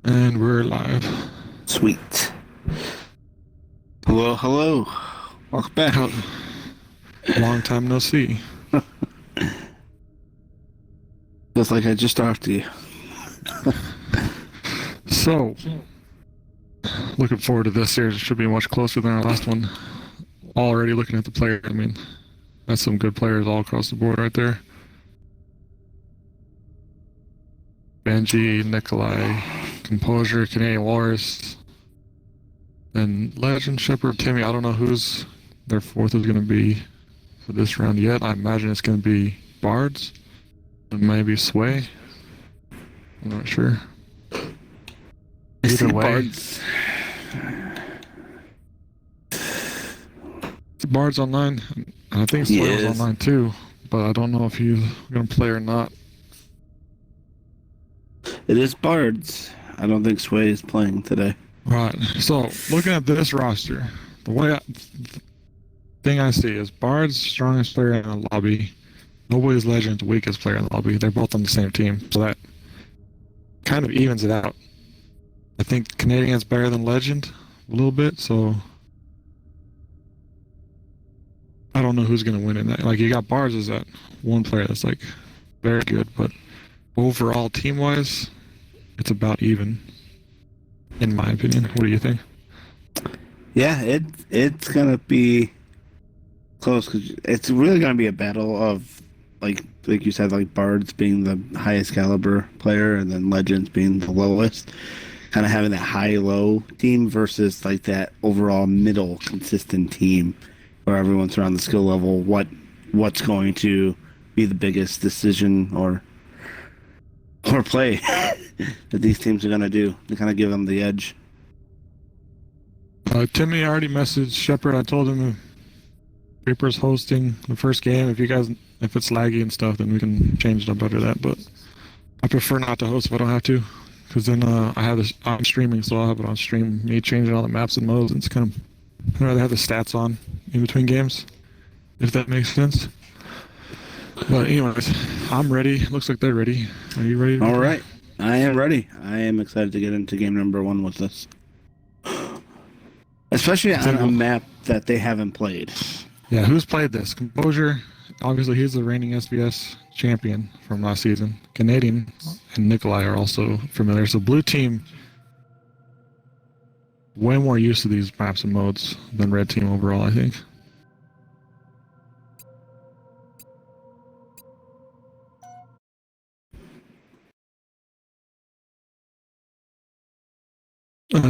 And we're live. Sweet. Hello, hello. Welcome back. Long time no see. Feels like I just talked to you. So, looking forward to this series. It should be much closer than our last one. Already looking at the players. I mean, that's some good players all across the board right there. Benji, Nikolai, Composure, Canadian Walrus, and Legend, Shepard, Timmy. I don't know who's their fourth is going to be for this round yet. I imagine it's going to be Bards and maybe Sway. I'm not sure. Either way, Bard's online. I think Sway's online too, but I don't know if he's going to play or not. It is Bards. I don't think Sway is playing today. Right. So, looking at this roster, the thing I see is Bard's strongest player in the lobby. Nobody's Legend's weakest player in the lobby. They're both on the same team, so that kind of evens it out. I think Canadian's better than Legend a little bit, so I don't know who's going to win in that. Like, you got Bards as that one player that's, like, very good, but overall, team-wise, it's about even, in my opinion. What do you think? Yeah, it's going to be close, because it's really going to be a battle of, like you said, like Bards being the highest caliber player and then Legends being the lowest. Kind of having that high-low team versus like that overall middle consistent team where everyone's around the skill level. What's going to be the biggest decision or play that these teams are going to do to kind of give them the edge? Timmy already messaged Shepard. I told him Reaper's hosting the first game. If it's laggy and stuff, then we can change it up after that. But I prefer not to host if I don't have to, because then I'm streaming, so I'll have it on stream. Me changing all the maps and modes, and it's kind of, I'd rather have the stats on in between games, if that makes sense. But anyways, I'm ready. Looks like they're ready. Are you ready? All right. I am ready. I am excited to get into game number 1 with this. Especially on a map that they haven't played. Yeah, who's played this? Composure, obviously he's the reigning SVS champion from last season. Canadian and Nikolai are also familiar. So blue team, way more used to these maps and modes than red team overall, I think.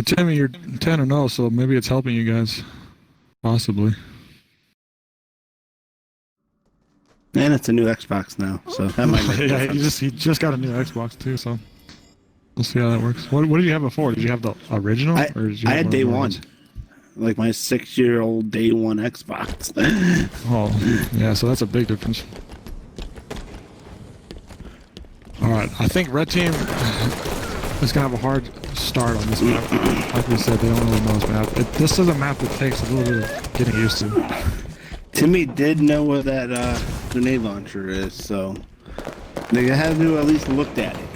Timmy, you're 10-0, so maybe it's helping you guys. Possibly. And it's a new Xbox now, so that might make yeah, he just got a new Xbox too, so we'll see how that works. What did you have before? Did you have the original? I had day one. Like my 6-year-old day one Xbox. Oh, yeah, so that's a big difference. Alright, I think red team is going to have a hard start on this map. Like we said, they don't really know this map. This is a map that takes a little bit of getting used to. Timmy did know where that grenade launcher is, so they had to at least looked at it.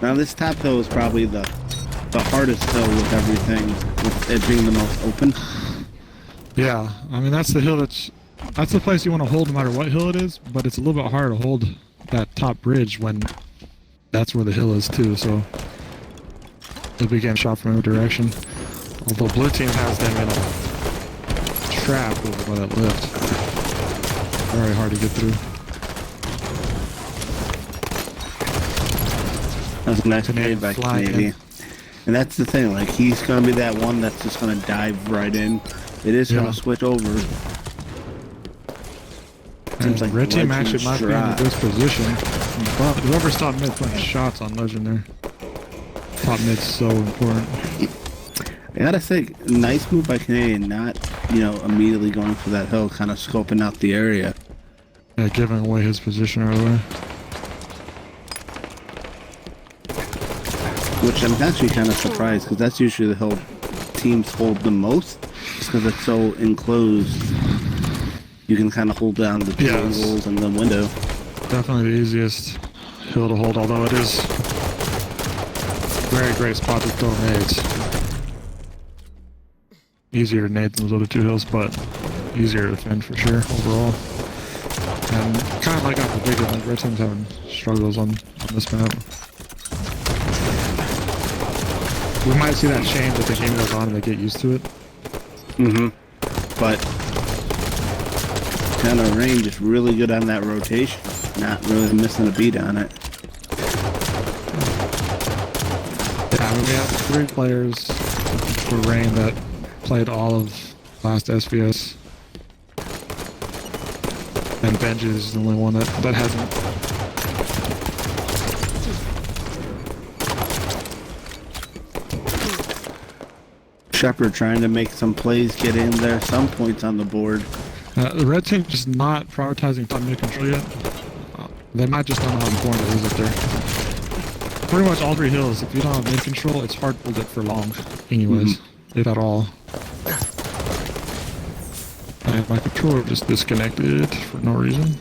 Now this top hill is probably the hardest hill with everything, with it being the most open. Yeah, I mean that's the hill that's the place you want to hold no matter what hill it is, but it's a little bit harder to hold that top bridge when that's where the hill is too, so they'll be getting shot from every direction. Although blue team has them in a trap over by that lift. Very hard to get through. That's a nice grenade by Canadian. And that's the thing, like he's gonna be that one that's just gonna dive right in. It is gonna switch over. Seems like red team actually might be in a good position, but whoever's top mid putting shots on Legend there. Top mid's so important. I gotta say, nice move by Canadian, not, immediately going for that hill, kind of scoping out the area. Yeah, giving away his position right away. Which I'm actually kind of surprised, because that's usually the hill teams hold the most, just because it's so enclosed. You can kind of hold down the walls and the window. Definitely the easiest hill to hold, although it is Very great spot to throw nades. Easier to nade than those other two hills, but easier to defend for sure overall. And kind of like off the big one, Red Team's having struggles on this map. We might see that change as the game goes on and they get used to it. But kind of range is really good on that rotation. Not really missing a beat on it. Yeah, we have 3 players for Rain that played all of last SVS. And Benji is the only one that hasn't. Shepard trying to make some plays, get in there, some points on the board. The red team just not prioritizing top mid control yet. They might just not know how important it is up there. Pretty much all 3 hills, if you don't have mid control, it's hard to hold it for long anyways, if at all. And my controller just disconnected for no reason.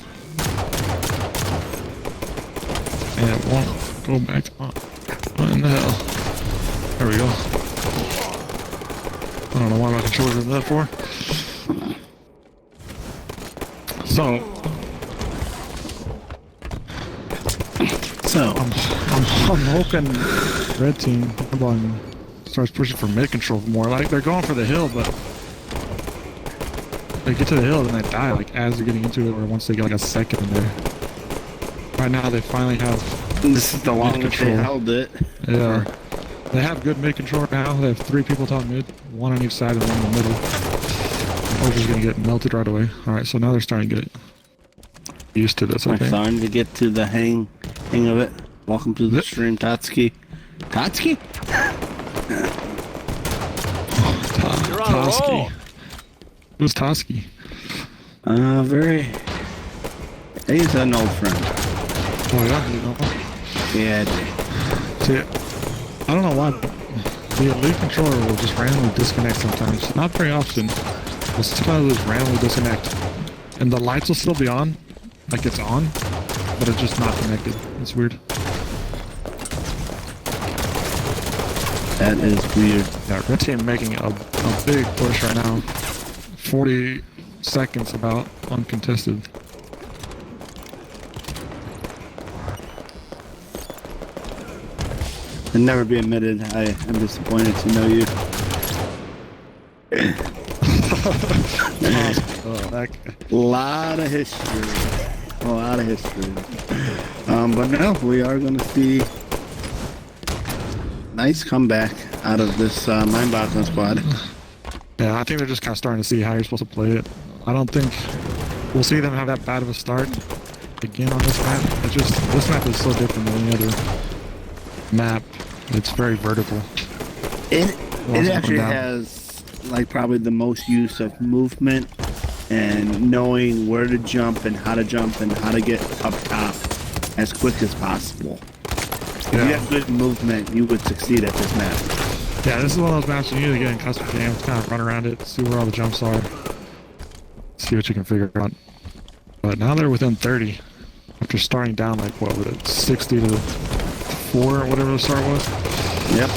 And it won't go back on. What in the hell? There we go. I don't know why my controller did that for. So I'm hoping red team starts pushing for mid control more. Like they're going for the hill, but they get to the hill and they die like as they're getting into it, or once they get like a second in there. Right now they finally have. This is the longest they held it. Yeah, they have good mid control now. They have 3 people top mid, 1 on each side and 1 in the middle. Over's gonna get melted right away. All right, so now they're starting to get used to this. I think. Starting to get to the hang of it. Welcome to the stream, Tatsuki. Tatsuki? Toski. Who's Toski? He's an old friend. Oh yeah, you know. Yeah. See, I don't know why the elite controller will just randomly disconnect sometimes. Not very often. But sometimes it'll just randomly disconnect. And the lights will still be on. Like it's on. But it's just not connected. It's weird. That is weird. Yeah, red team making a big push right now. 40 seconds about uncontested. I'd never be admitted. I am disappointed to know you. A lot of history. A lot of history. But no, we are going to see nice comeback out of this mind-boggling squad. Yeah, I think they're just kind of starting to see how you're supposed to play it. I don't think we'll see them have that bad of a start again on this map. It's just, this map is so different than any other map. It's very vertical. It actually has like probably the most use of movement and knowing where to jump and how to get up top as quick as possible. If you have good movement, you would succeed at this map. Yeah, this is one of those maps you need to get in custom games, kind of run around it, see where all the jumps are, see what you can figure out. But now they're within 30 after starting down like what was it, 60 to 4 or whatever the start was. Yep.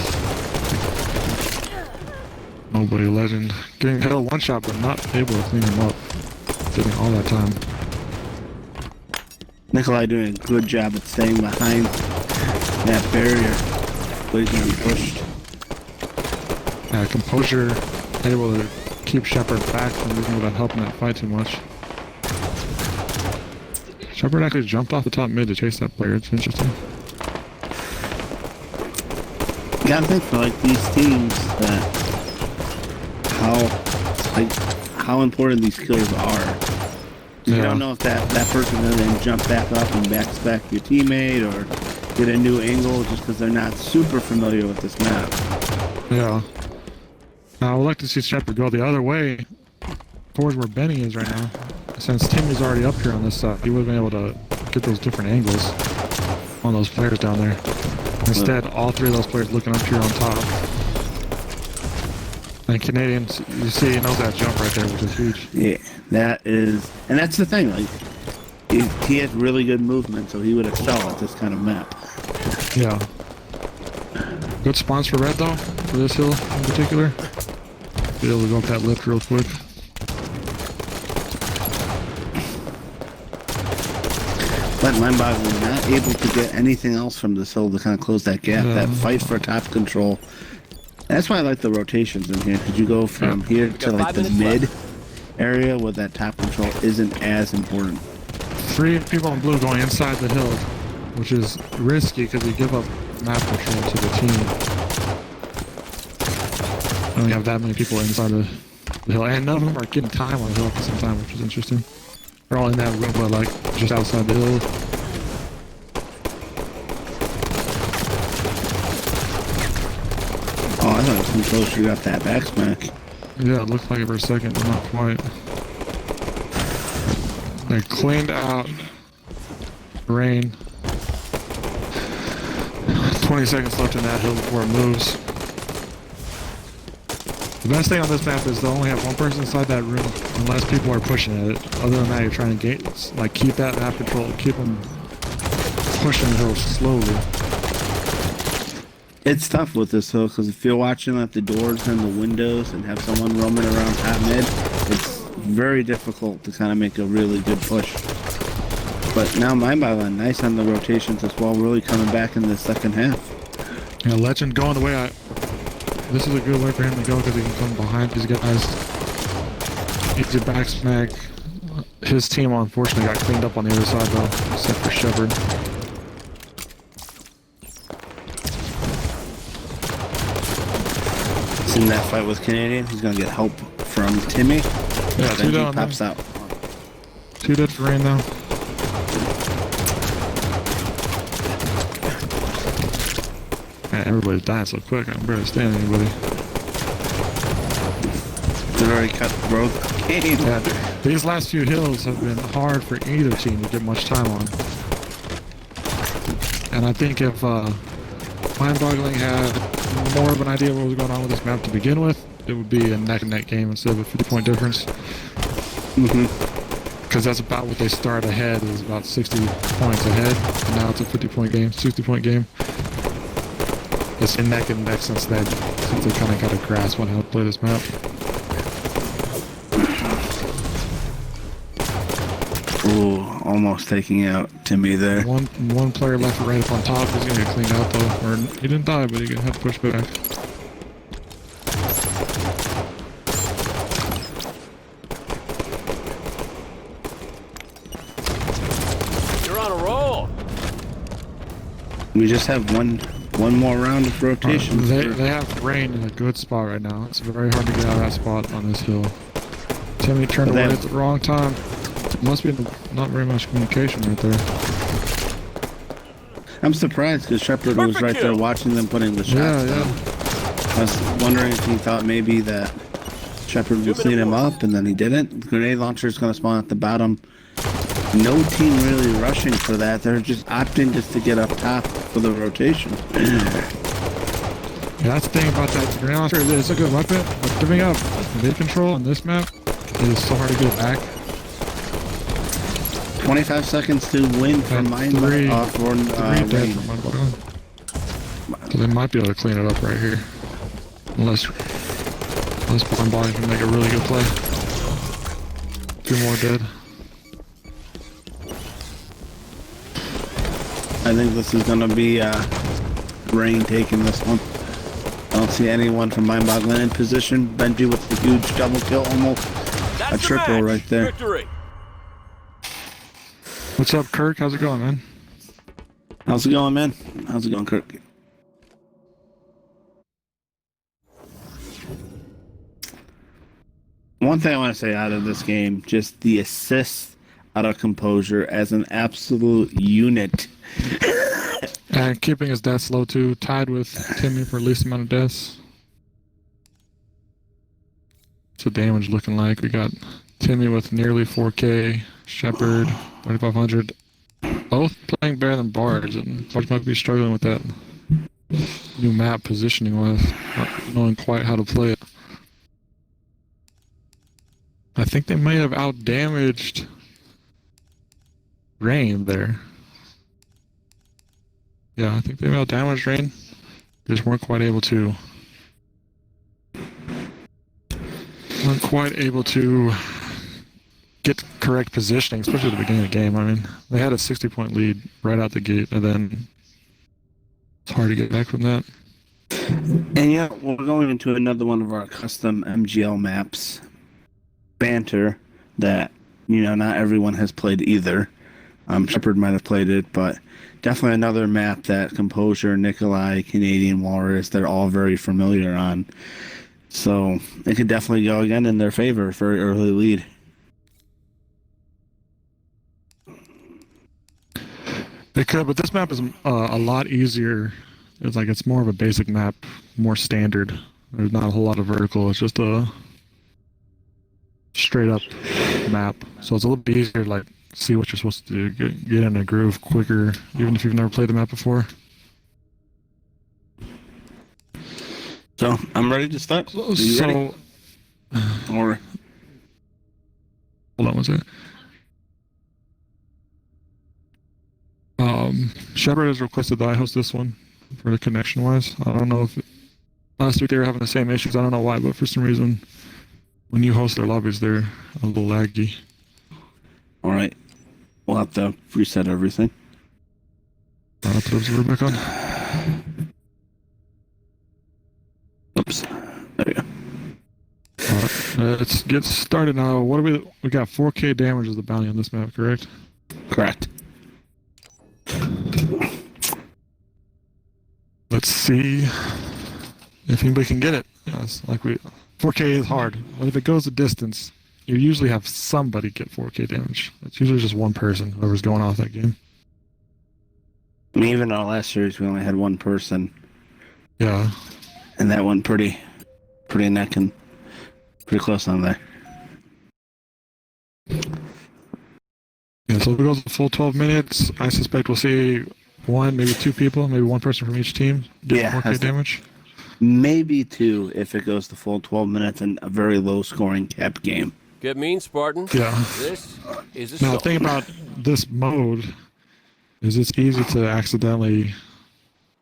Nobody legend getting hit a one shot, but not able to clean him up. Getting all that time. Nikolai doing a good job at staying behind that barrier, but he's gonna be pushed. Composure, able to keep Shepard back from losing without helping that fight too much. Shepard actually jumped off the top mid to chase that player. It's interesting. You gotta think for like these teams that how important these kills are. You don't know if that person will then jump back up and backstack your teammate or get a new angle just because they're not super familiar with this map. Yeah. I would like to see Shepard go the other way towards where Benny is right now. Since Tim is already up here on this side, he would have been able to get those different angles on those players down there. Instead, all 3 of those players looking up here on top. And Canadians, you see, he knows that jump right there, which is huge. Yeah, and that's the thing, like, he has really good movement, so he would excel at this kind of map. Yeah. Good spawns for red though, for this hill in particular. Be able to go up that lift real quick. But mind-boggling, not able to get anything else from this hill to kind of close that gap. Yeah. That fight for top control. That's why I like the rotations in here, because you go from here to like the mid area where that top control isn't as important. 3 people in blue going inside the hill, which is risky because you give up map control to the team. And we have that many people inside the hill, and none of them are getting time on the hill at the same time, which is interesting. They're all in that room, but like just outside the hill. Oh, I thought it was too close. You got that back smack. Yeah, it looked like it for a second, but not quite. They cleaned out rain. 20 seconds left in that hill before it moves. The best thing on this map is they'll only have one person inside that room unless people are pushing at it. Other than that, you're trying to get, like, keep that map control, keep them pushing the hill slowly. It's tough with this hill because if you're watching at the doors and the windows and have someone roaming around top mid, it's very difficult to kind of make a really good push. But now mind-boggling, nice on the rotations as well, really coming back in the second half. Yeah, Legend going the way this is a good way for him to go because he can come behind these guys. Easy back smack. His team unfortunately got cleaned up on the other side though, except for Shepard. In that fight with Canadian, he's gonna get help from Timmy. Yeah, then 2 he down. pops out. 2 dead for rain now. Man, everybody's dying so quick. I'm barely standing anybody. They've already cut both games. Yeah, these last few hills have been hard for either team to get much time on. And I think if Mind-Boggling had more of an idea of what was going on with this map to begin with, it would be a neck-and-neck game instead of a 50-point difference. Because that's about what they start ahead, is about 60 points ahead. And now it's a 50-point game, 60-point game. It's in neck and neck since they kind of got a grasp on how to play this map. Ooh, almost taking out Timmy there. One player left right up on top. He's gonna get cleaned out though. Or he didn't die, but he had to push back. You're on a roll. We just have one more round of rotation. They have rain in a good spot right now. It's very hard to get out of that spot on this hill. Timmy turned away at the wrong time. Must be not very much communication right there. I'm surprised because Shepard was right there watching them putting the shots down. I was wondering if he thought maybe that Shepard would clean him up, and then he didn't. The grenade launcher is going to spawn at the bottom. No team really rushing for that. They're just opting just to get up top for the rotation. Yeah, that's the thing about that grenade launcher. It's a good weapon, but giving up mid control on this map is so hard to get back. 25 seconds to win from Mind-Boggling. So they might be able to clean it up right here. Unless Mind-Boggling can make a really good play. 2 more dead. I think this is going to be Rain taking this one. I don't see anyone from Mind-Boggling in position. Benji with the huge double kill, almost a triple right there. Victory. What's up, Kirk? How's it going, man? How's it going, man? How's it going, Kirk? One thing I want to say out of this game, just the assists out of Composure as an absolute unit. And keeping his deaths low too, tied with Timmy for least amount of deaths. What's the damage looking like? We got Timmy with nearly 4K, Shepard 3500. Both playing better than Bards, and Bards might be struggling with that new map positioning wise, not knowing quite how to play it. I think they may have out-damaged Rain there. Yeah, I think they out-damaged Rain. They just weren't quite able to. Get correct positioning, especially at the beginning of the game. I mean, they had a 60-point lead right out the gate, and then it's hard to get back from that. And yeah, we're going into another one of our custom MGL maps, Banter, that, not everyone has played either. Shepard might have played it, but definitely another map that Composure, Nikolai, Canadian Walrus, they're all very familiar on. So it could definitely go again in their favor for an early lead. They could, but this map is a lot easier. It's more of a basic map, more standard. There's not a whole lot of vertical. It's just a straight up map. So it's a little bit easier to see what you're supposed to do, get in a groove quicker, even if you've never played the map before. So I'm ready to start. Are you ready? Or hold on one second. Shepard has requested that I host this one for the connection wise. I don't know if last week they were having the same issues. I don't know why, but for some reason when you host their lobbies they're a little laggy. All right. We'll have to reset everything. I'll put the observer back on. Oops. There we go. Alright, let's get started now. What do we got 4K damage as the bounty on this map, correct? Correct. Let's see if anybody can get it. Yes, 4K is hard. But if it goes a distance, you usually have somebody get 4K damage. It's usually just one person, whoever's going off that game. I mean, even our last series, we only had one person. Yeah. And that one pretty neck and pretty close on there. Yeah, so if it goes a full 12 minutes, I suspect we'll see one, maybe two people, maybe one person from each team get 4K damage. Maybe two if it goes the full 12 minutes and a very low scoring cap game. Get mean, Spartan. Yeah. This is a Now, the thing about this mode is it's easy to accidentally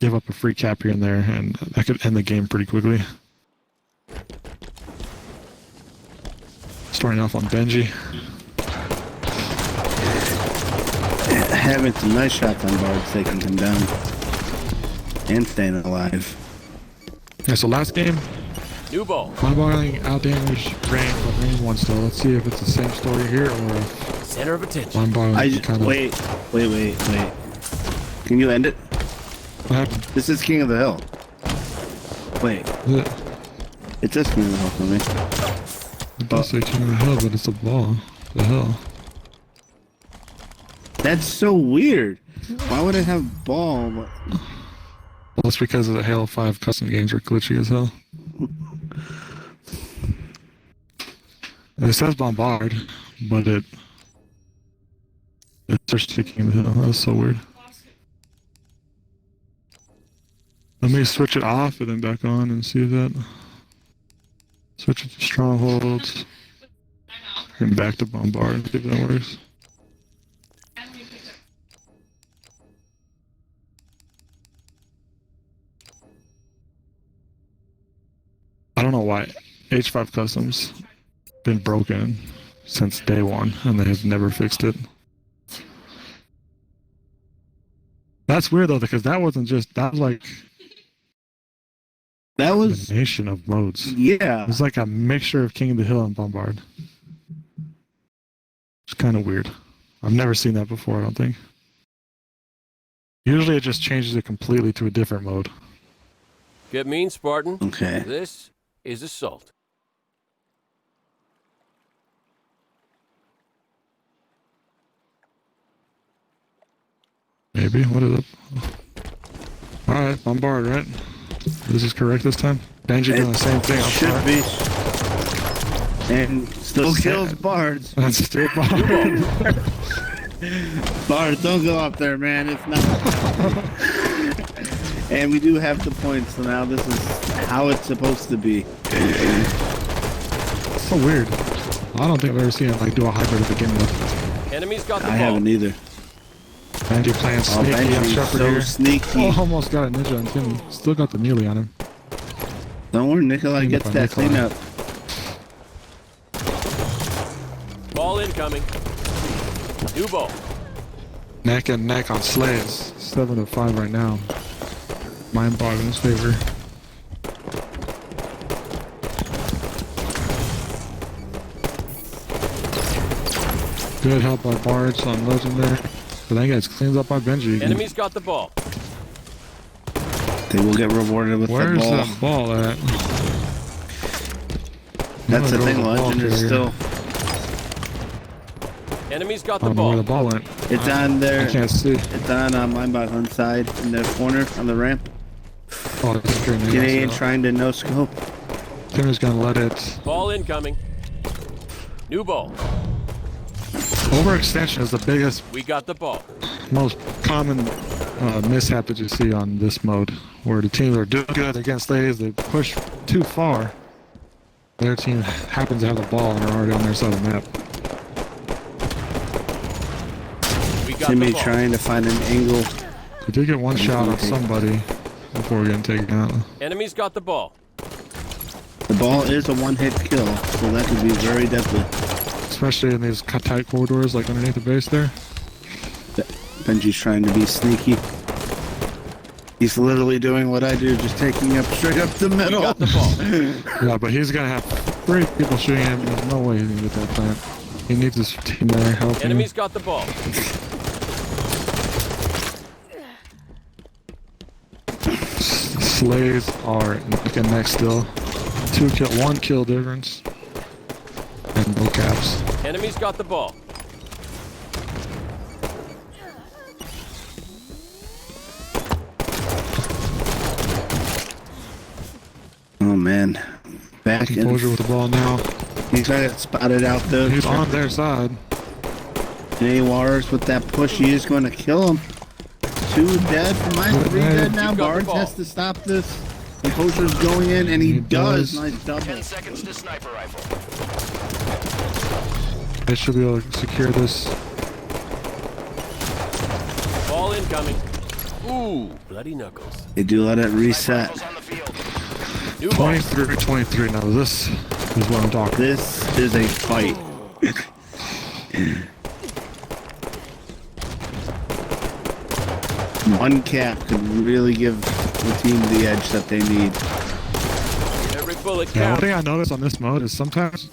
give up a free cap here and there, and that could end the game pretty quickly. Starting off on Benji. Having some nice shots on Bards taking him down and staying alive. Yeah, so last game, new ball. Boggling outdamaged Rain, but Rain won still. Let's see if it's the same story here or if Center of attention. Wait. Can you end it? What happened? This is King of the Hill. Wait. It says King of the Hill for me. It does say King of the Hill, but it's a ball. The hell? That's so weird. Why would it have ball? Well, it's because of the Halo 5 custom games are glitchy as hell. And it says Bombard, but it starts ticking the hill. That's so weird. Let me switch it off and then back on and see if that. Switch it to Strongholds. And back to Bombard and see if that works. I don't know why H5 Customs been broken since day one and they have never fixed it. That's weird though, because that was a combination of modes. Yeah. It was like a mixture of King of the Hill and Bombard. It's kind of weird. I've never seen that before, I don't think. Usually it just changes it completely to a different mode. Get mean, Spartan. Okay. This is assault. Maybe. What is it? Alright, Bombard, right? This is correct this time? Benji doing the same thing. Should be. And still kills Bards. That's straight Bombard. Bards, don't go up there, man. It's not. And we do have the points, so now this is how it's supposed to be. It's so weird. I don't think I've ever seen it do a hybrid at the beginning of. Enemy's got the I ball. haven't either. Benji playing Oh, sneaky on Benji's Shepard so here. sneaky. Oh, almost got a ninja on Timmy. Still got the melee on him. Don't worry, Nikolai Clean gets up on that Nikolai. cleanup. Ball incoming. New ball. Neck and neck on Slays. 7-5 right now. Mind-boggling's favor. Good help by Bards on Legendary. But that gets cleaned up by Benji again. Enemy's got the ball. They will get rewarded with Where's the ball. that ball at? That's the I'm gonna thing, go with Legend ball is carrier. still... Enemy's got I the don't know where the ball. ball went. It's on there. I can't see. It's on Mindboggling's side in the corner on the ramp. Oh, it's straight in. Canadian trying to no scope. Timmy's gonna let it. Ball incoming. New ball. Overextension is the biggest, We got the ball. most common mishap that you see on this mode, where the teams are doing good against ladies, they push too far. Their team happens to have the ball and they're already on their side of the map. We got Timmy the ball. trying to find an angle. We did get one shot on somebody before getting taken out. Enemy's got the ball. The ball is a one-hit kill, so that could be very deadly. Especially in these tight corridors, like underneath the base there. Benji's trying to be sneaky. He's literally doing what I do, just taking up straight up the We middle. got the ball. Yeah, but he's gonna have 3 people shooting him. There's no way he's gonna get that plant. He needs his team there helping him. Enemy's got the ball. Slays are neck and neck still. 1 kill difference. And no caps. Enemy's got the ball. Oh man. Back in. Composure with the ball now. He's got it spotted out though. He's on their side. Waters with that push, he is going to kill him. 2 dead for mine, 3 dead now. You've got the Bards ball. has to stop this. Composure's going in, and he He does. does. Nice double. 10 seconds to sniper rifle. They should be able to secure this. Ball incoming. Ooh, bloody knuckles. They do let it reset. Rifles on the field. New ball. 23-23 now. This is what I'm talking. This is a fight. One cap could really give the team the edge that they need. Every bullet Yeah, one counts. thing I noticed on this mode is sometimes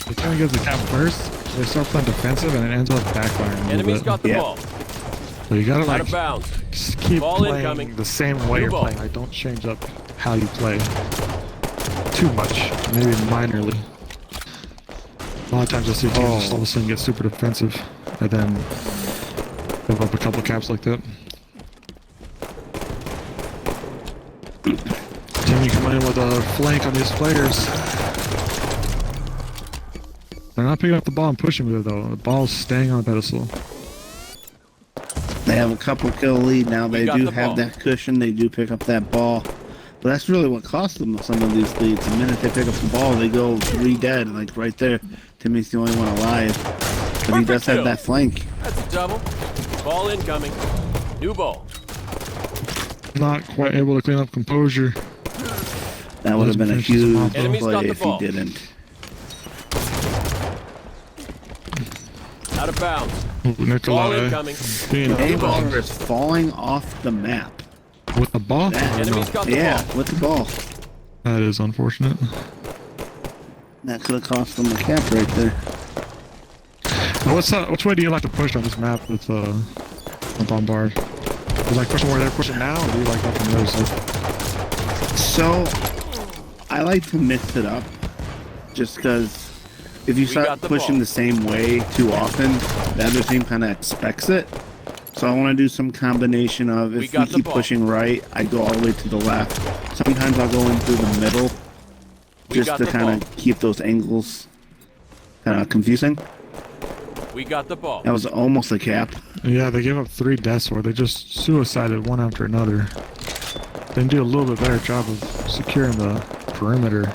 the team gives the cap first, they start playing defensive, and it ends up backfiring a little Enemy's bit. got the Yeah. ball. So you gotta Out like of bounds. just keep Ball playing incoming. the same way New you're ball. playing. Like, don't change up how you play too much, maybe minorly. A lot of times you'll see teams just all of a sudden get super defensive, and then give up a couple caps like that. Timmy coming in with a flank on these players. They're not picking up the ball and pushing with it though. The ball's staying on the pedestal. They have a couple kill lead now. They got do the have ball. that cushion. They do pick up that ball. But that's really what cost them some of these leads. The minute they pick up the ball, they go 3 dead, like right there. Timmy's the only one alive. But he does Perfect have kill. that flank. That's a double. Ball incoming. New ball. Not quite able to clean up composure. That would have been a Finishes him huge off, though. Enemy's got play the if he ball. didn't. Out of bounds. Ball Nikolai incoming. being Avar is falling off the map. with the ball. That, Enemy's got the yeah, ball. with the ball. That is unfortunate. That could have cost them a cap right there. Which way do you like to push on this map with a bombard? Do you like pushing where they're pushing now, or do you like up on the other side? So, I like to mix it up. Just because if you start got the pushing ball. the same way too often, the other team kind of expects it. So I want to do some combination of, if we got the keep ball. pushing right, I go all the way to the left. Sometimes I'll go in through the middle, just got to the kind ball. of keep those angles kind of confusing. We got the ball. That was almost a cap. Yeah, they gave up 3 deaths where they just suicided one after another. They do a little bit better job of securing the perimeter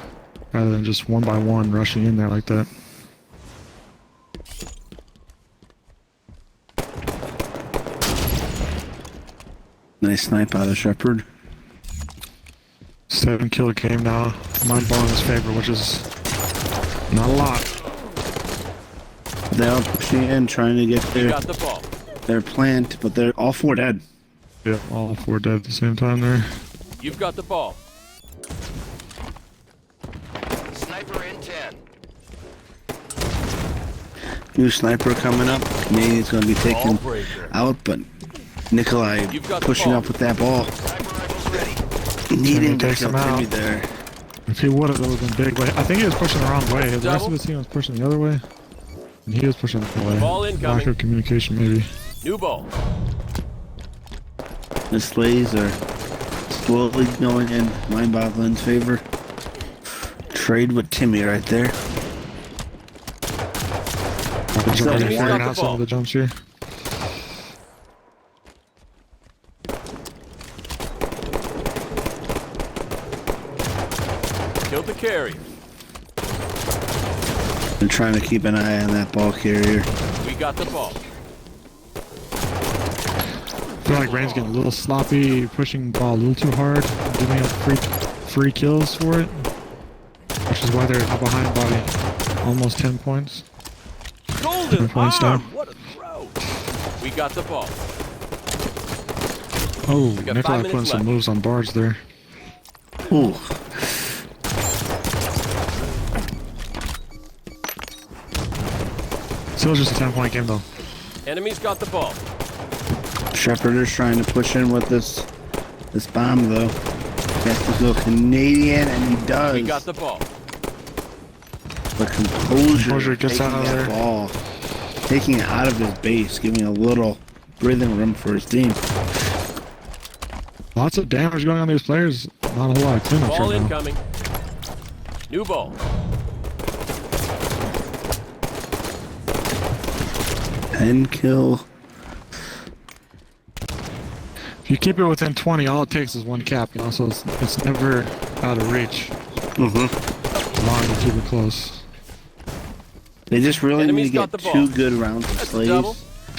rather than just one by one rushing in there like that. Nice snipe out of Shepard. 7 kill game now. Mind ball in his favor, which is not a lot. They're all pushing in, trying to get You got the ball. their plant, but they're all 4 dead. Yeah, all 4 dead at the same time there. You've got the ball. Sniper in 10. New sniper coming up. Canadian's going to be Ball taken breaker. out, but Nikolai You've got the pushing ball. up with that ball. Sniper rifles ready. Needing to takes kill him out. Timmy there. If he would have, that would have been big. But I think he was pushing the wrong way. The rest Double. of his team was pushing the other way. And he was pushing the other way. Ball incoming. Lack of communication, maybe. New ball. The slays are slowly going in Mind-Boggling's favor. Trade with Timmy right there. He's got already the figuring ball. out some of the jumps here. Killed the carrier. They're trying to keep an eye on that ball carrier. We got the ball. I feel like Rain's getting a little sloppy, pushing the ball a little too hard, giving up free kills for it. Which is why they're now behind by almost 10 points. Golden 10 points arm. down. What a throw. We got the ball. Oh, got 5 Nikolai minutes putting some left. moves on barge there. Ooh. Still just a 10-point game though. Enemy's got the ball. Shepard is trying to push in with this bomb though. He has to go Canadian, and he does. We got the ball. But composure, Composure gets taking out of that there. ball, taking it out of his base, giving a little breathing room for his team. Lots of damage going on these players. Not a whole lot of cleanup Ball right now. incoming. New ball. Pen kill. If you keep it within 20, all it takes is one cap, you know, so it's never out of reach. Mm-hmm. Long to keep it close. They just really Enemy's need to got get the ball. 2 good rounds of That's a slays. double.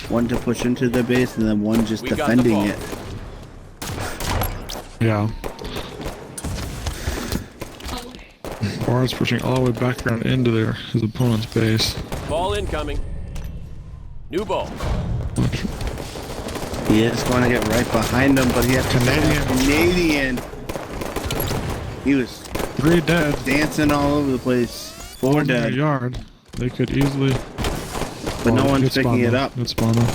One to push into their base, and then one just We got the defending ball. it. Yeah. Bard's pushing all the way back around into his opponent's base. Ball incoming. New ball. He is going to get right behind him, but he has to Canadian. Canadian. He was 3 dead. dancing all over the place. 4 in their dead, yard. They could easily. but no Oh, one's good spawn picking it though. up. Good spawn though.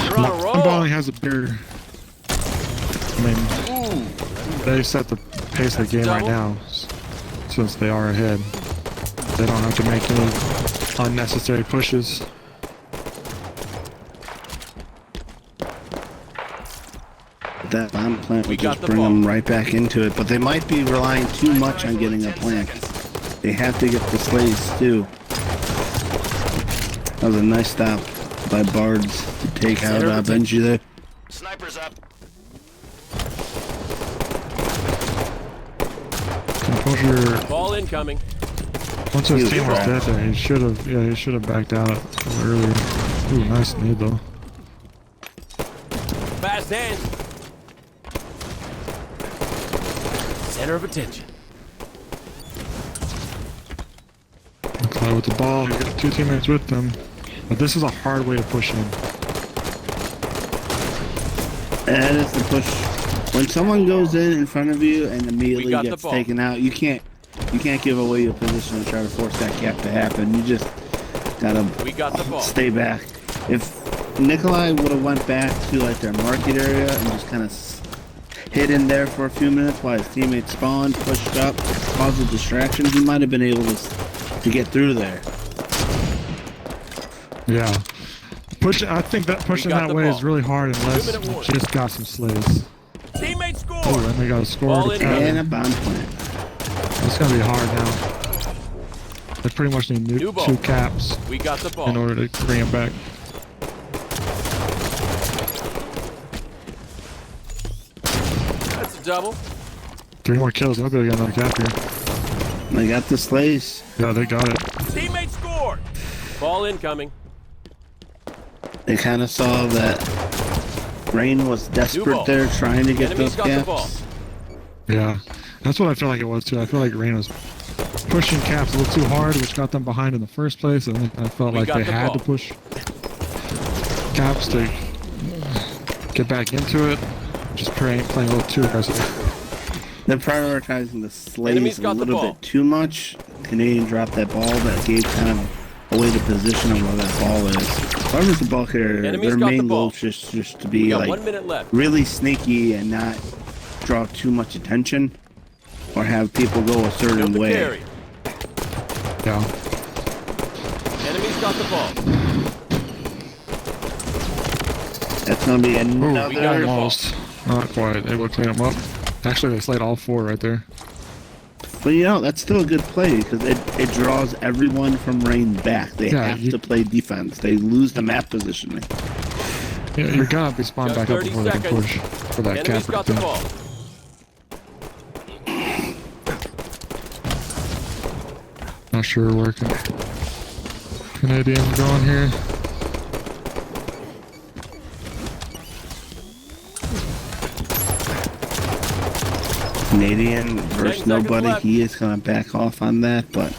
You're on a roll. Boggling has a bigger. I mean, they set the pace of the game right double. now, since they are ahead. They don't have to make any unnecessary pushes. That bomb plant We would got just the bring ball. them right back into it, but they might be relying too much on getting a plant. They have to get the slays too. That was a nice stop by Bards to take out Center of the Benji there. Sniper's up. Composure. Ball incoming. Once his He team was was dead there, he should have. Yeah, he should have backed out earlier. Ooh, nice nade though. Fast hand. Center of attention. Nikolai with the ball. He got 2 teammates with them, but this is a hard way to push in. That is the push. When someone goes in front of you and We immediately got the gets ball. taken out, you can't give away your position and try to force that gap to happen. You just gotta We got the ball. stay back. If Nikolai would have went back to like their market area and just kind of hid in there for a few minutes while his teammates spawned, pushed up, caused a distraction, he might have been able to get through there. Yeah. I think that pushing got that the way ball. is really hard unless 2-minute you warning. just got some slays. Teammate score. Oh, and they got a score. Ball to in cover. And a bomb plant. It's gonna be hard now. They pretty much need New ball. 2 caps We got the in ball. order to bring it back. That's a double. 3 more kills. They'll be able to get another cap here. They got the slays. Yeah, they got it. Teammate scored. Ball incoming. They kind of saw that Rain was New desperate ball. there, trying to get Enemy's those got the ball. gaps. Yeah, that's what I feel like it was too. I feel like Rain was pushing Caps a little too hard, which got them behind in the first place, and I felt We like got they the had ball. to push Caps to get back into it. Just playing a little too aggressive. They're prioritizing the Enemy's slays a got the little ball. bit too much. Canadian dropped that ball that gave kind of away the position of where that ball is. Whoever's the ball carrier, Enemy's their got the main ball. goal is just to We be got like 1 minute left. really sneaky and not draw too much attention or have people go a Build certain the way. carrier. Yeah. Enemy's got the ball. That's going to be We got another. the ball. Almost. Not quite. Able to clean them up. Actually, they slayed all 4 right there. But you know, that's still a good play because it draws everyone from Rain back. They Yeah, have you- to play defense. They lose the map positioning. Yeah, you're gonna be spawned Just back up 30 before they can seconds. push for that Enemy's cap got right the there. ball. Not sure where Canadian's going here. Canadian 10 versus seconds nobody. left. He is going to back off on that, but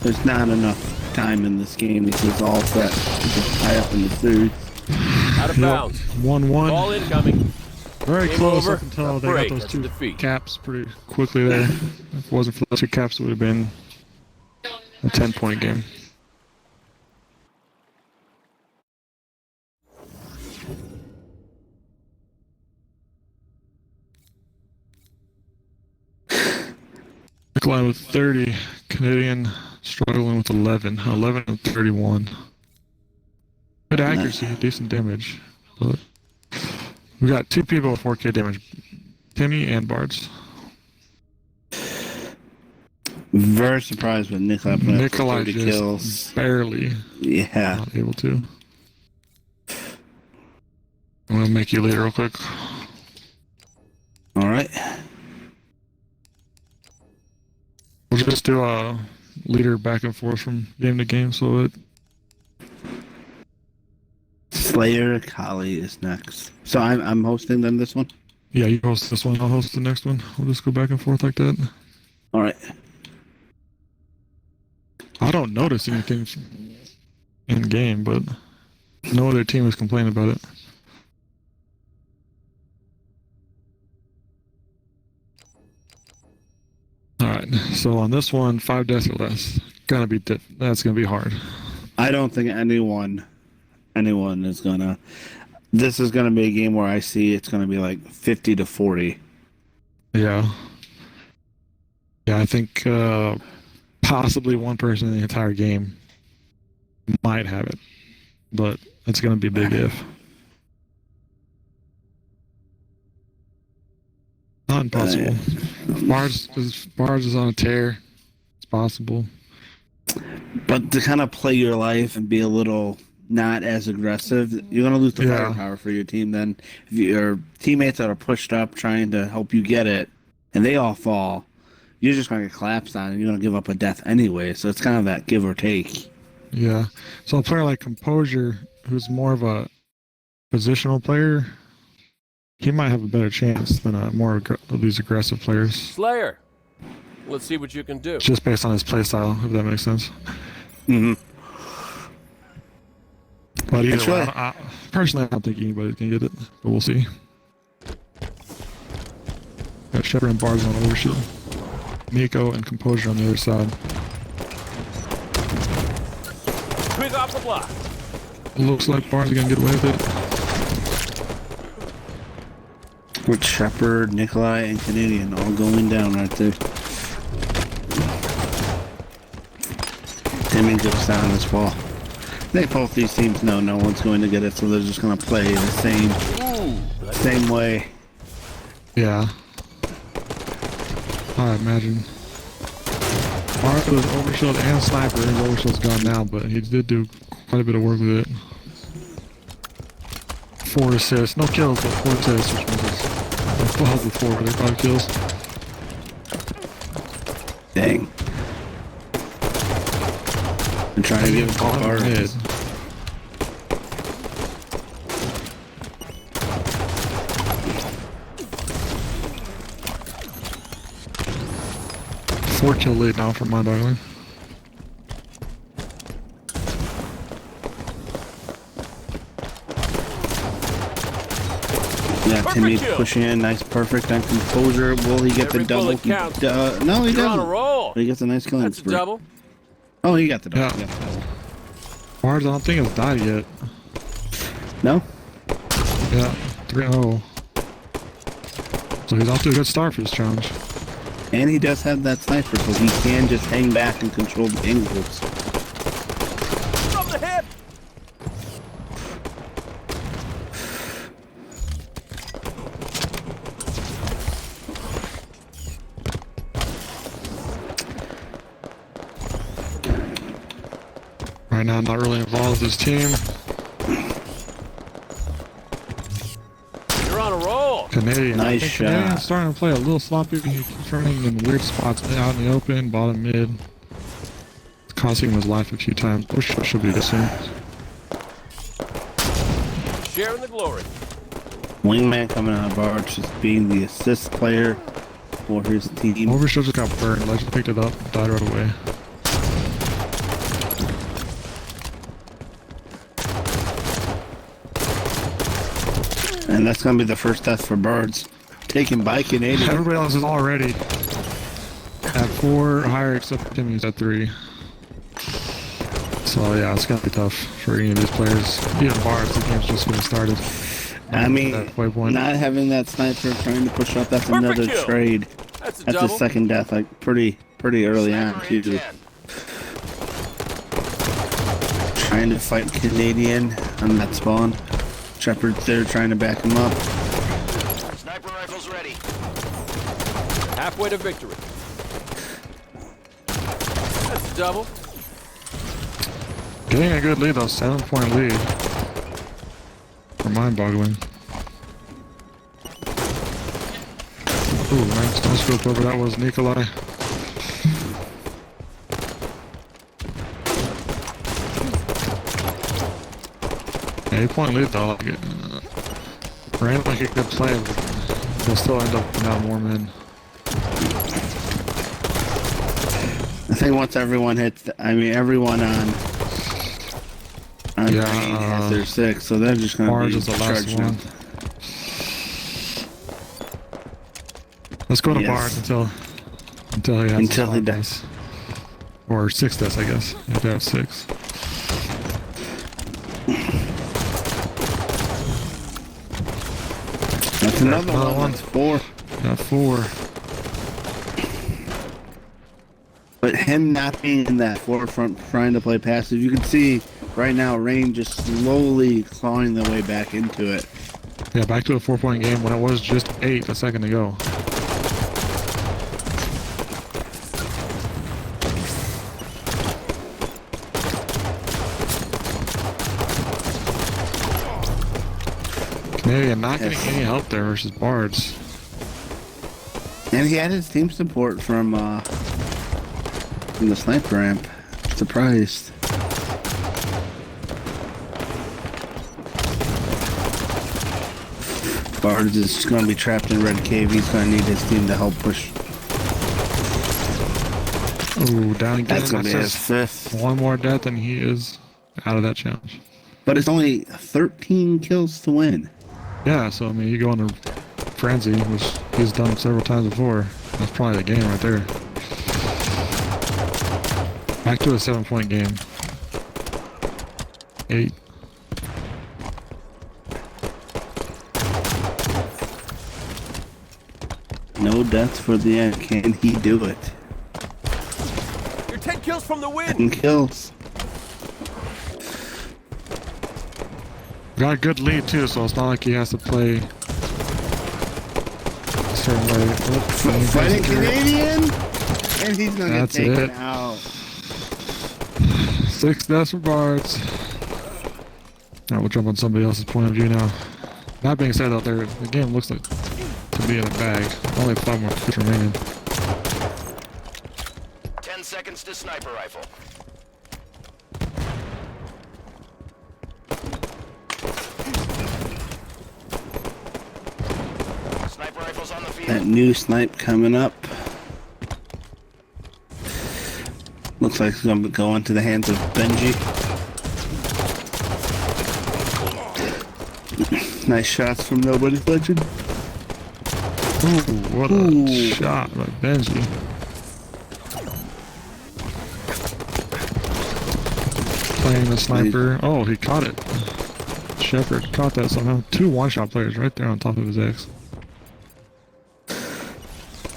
there's not enough time in this game. This is all set. Just tie up in the third. Out of bounds. 1-1. Ball incoming. Very Game close over. up until A they got break. those That's 2 defeat. caps pretty quickly there. If it wasn't for those 2 caps, it would have been a 10-point game. Nikolai with 30, Canadian struggling with 11. 11 and 31. Good accuracy, decent damage. But we got 2 people with 4K damage. Timmy and Bards. Very surprised with Nikolai putting up Nikolai 30 just kills. barely Yeah. not able to. I'm gonna make you leader real quick. All right. We'll just do a leader back and forth from game to game, so it. Slayer Kali is next. So I'm hosting them this one. Yeah, you host this one, I'll host the next one. We'll just go back and forth like that. All right. I don't notice anything in game, but no other team has complained about it. Alright, so on this one, 5 deaths or less. That's gonna be hard. I don't think anyone is gonna. This is gonna be a game where I see it's gonna be like 50-40. Yeah. Yeah, I think possibly one person in the entire game might have it, but it's going to be a big if. Not impossible. Bards is on a tear. It's possible. But to kind of play your life and be a little not as aggressive, you're gonna lose the Yeah. firepower for your team. Then if your teammates that are pushed up trying to help you get it, and they all fall, you're just gonna get collapsed on, and you're gonna give up a death anyway. So it's kind of that give or take. Yeah. So a player like Composure, who's more of a positional player, he might have a better chance than of these aggressive players. Slayer. Let's see what you can do. Just based on his playstyle, if that makes sense. Mm-hmm. But either That's way, right. personally, I don't think anybody's gonna get it, but we'll see. Got Shepard and Bards on overshield. Nico and Composure on the other side. Quick off the block. Looks like Bards are gonna get away with it. With Shepard, Nikolai, and Canadian all going down right there. Timmy goes down as well. I think both these teams know no one's going to get it, so they're just going to play the same way. Yeah. I imagine. Bards was overshield and sniper. His overshield's gone now, but he did do quite a bit of work with it. 4 assists. No kills, but 4 assists, which means it's well before, but 5 kills. Dang. I'm trying to give it to On Bards. mid. 4-kill lead now for my Boggling. Yeah, Perfect Timmy kill. pushing in, nice, perfect on composure. Will he get Every the double? bullet counts. No, he You're on a doesn't. roll. But he gets a nice killing That's a spree. double. Oh, he got the double. Yeah. Yeah. Bards, I don't think has died yet. No? Yeah, 3-0. So he's off to a good start for this challenge. And he does have that sniper, so he can just hang back and control the angles. From the hip. Right now, not really involved with his team. You're on a roll. Canadian. Nice I think Canadian's shot. starting to play a little sloppy. He keeps running in weird spots out in the open, bottom mid. It's costing him his life a few times. Which should be the same. Sharing the glory. Wingman coming out of Barge, just being the assist player for his team. Overshield just got burned. Legend picked it up, died right away. And that's going to be the first death for Birds. Taken by Canadian. Everybody else is already at 4 higher except Timmy's at 3. So yeah, it's gonna be tough for any of these players. Even Bars, the game's just getting started. I mean, That waypoint. not having that sniper trying to push up, that's Perfect another kill. trade. That's a That's double. the second death, like pretty early on Sniper in too. 10. Trying to fight Canadian on that spawn. Shepard's there trying to back him up. Sniper rifles ready. Halfway to victory. That's a double. Getting a good lead though, 7-point lead. For mind boggling. Ooh, nice no scope over that was Nikolai. Yeah, 8-point lead though. Like, ran like a good play, but they'll still end up without more men. I think once everyone hits, everyone on Yeah, green has their 6, so they're just gonna Barge be is the last charging one. up. Let's go to Yes. Barnes until he has Until he five dies. Or 6 deaths, I guess. You have to have 6. That's another Another one. one. That's 4. Got 4. But him not being in that forefront trying to play passive, you can see right now Rain just slowly clawing their way back into it. Yeah, back to a 4-point game when it was just 8 a second ago. Canadian not getting any help there versus Bards. And he had his team support from the sniper ramp. Surprised. Bards is going to be trapped in red cave. He's going to need his team to help push. Oh, down again. That's going to be his That's 5th. one more death and he is out of that challenge. But it's only 13 kills to win. Yeah, so I mean, you go into frenzy, which he's done several times before. That's probably the game right there. Back to a 7-point game. 8. No deaths for the end. Can he do it? You're 10 kills from the win. 10 kills. Got a good lead too, so it's not like he has to play a certain way. Oh, Fighting Canadian, and he's gonna That's get taken it. out. 6 deaths for Bards. Alright, we'll jump on somebody else's point of view now. That being said, out there, the game looks like to be in a bag. Only 5 more kills remaining. 10 seconds to sniper rifle. Sniper rifles on the That field. new snipe coming up. Looks like it's going to go into the hands of Benji. Nice shots from Nobody's Legend. Ooh, what a shot by Benji. Playing the sniper. Oh, he caught it. Shepard caught that somehow. 2 one-shot players right there on top of his X.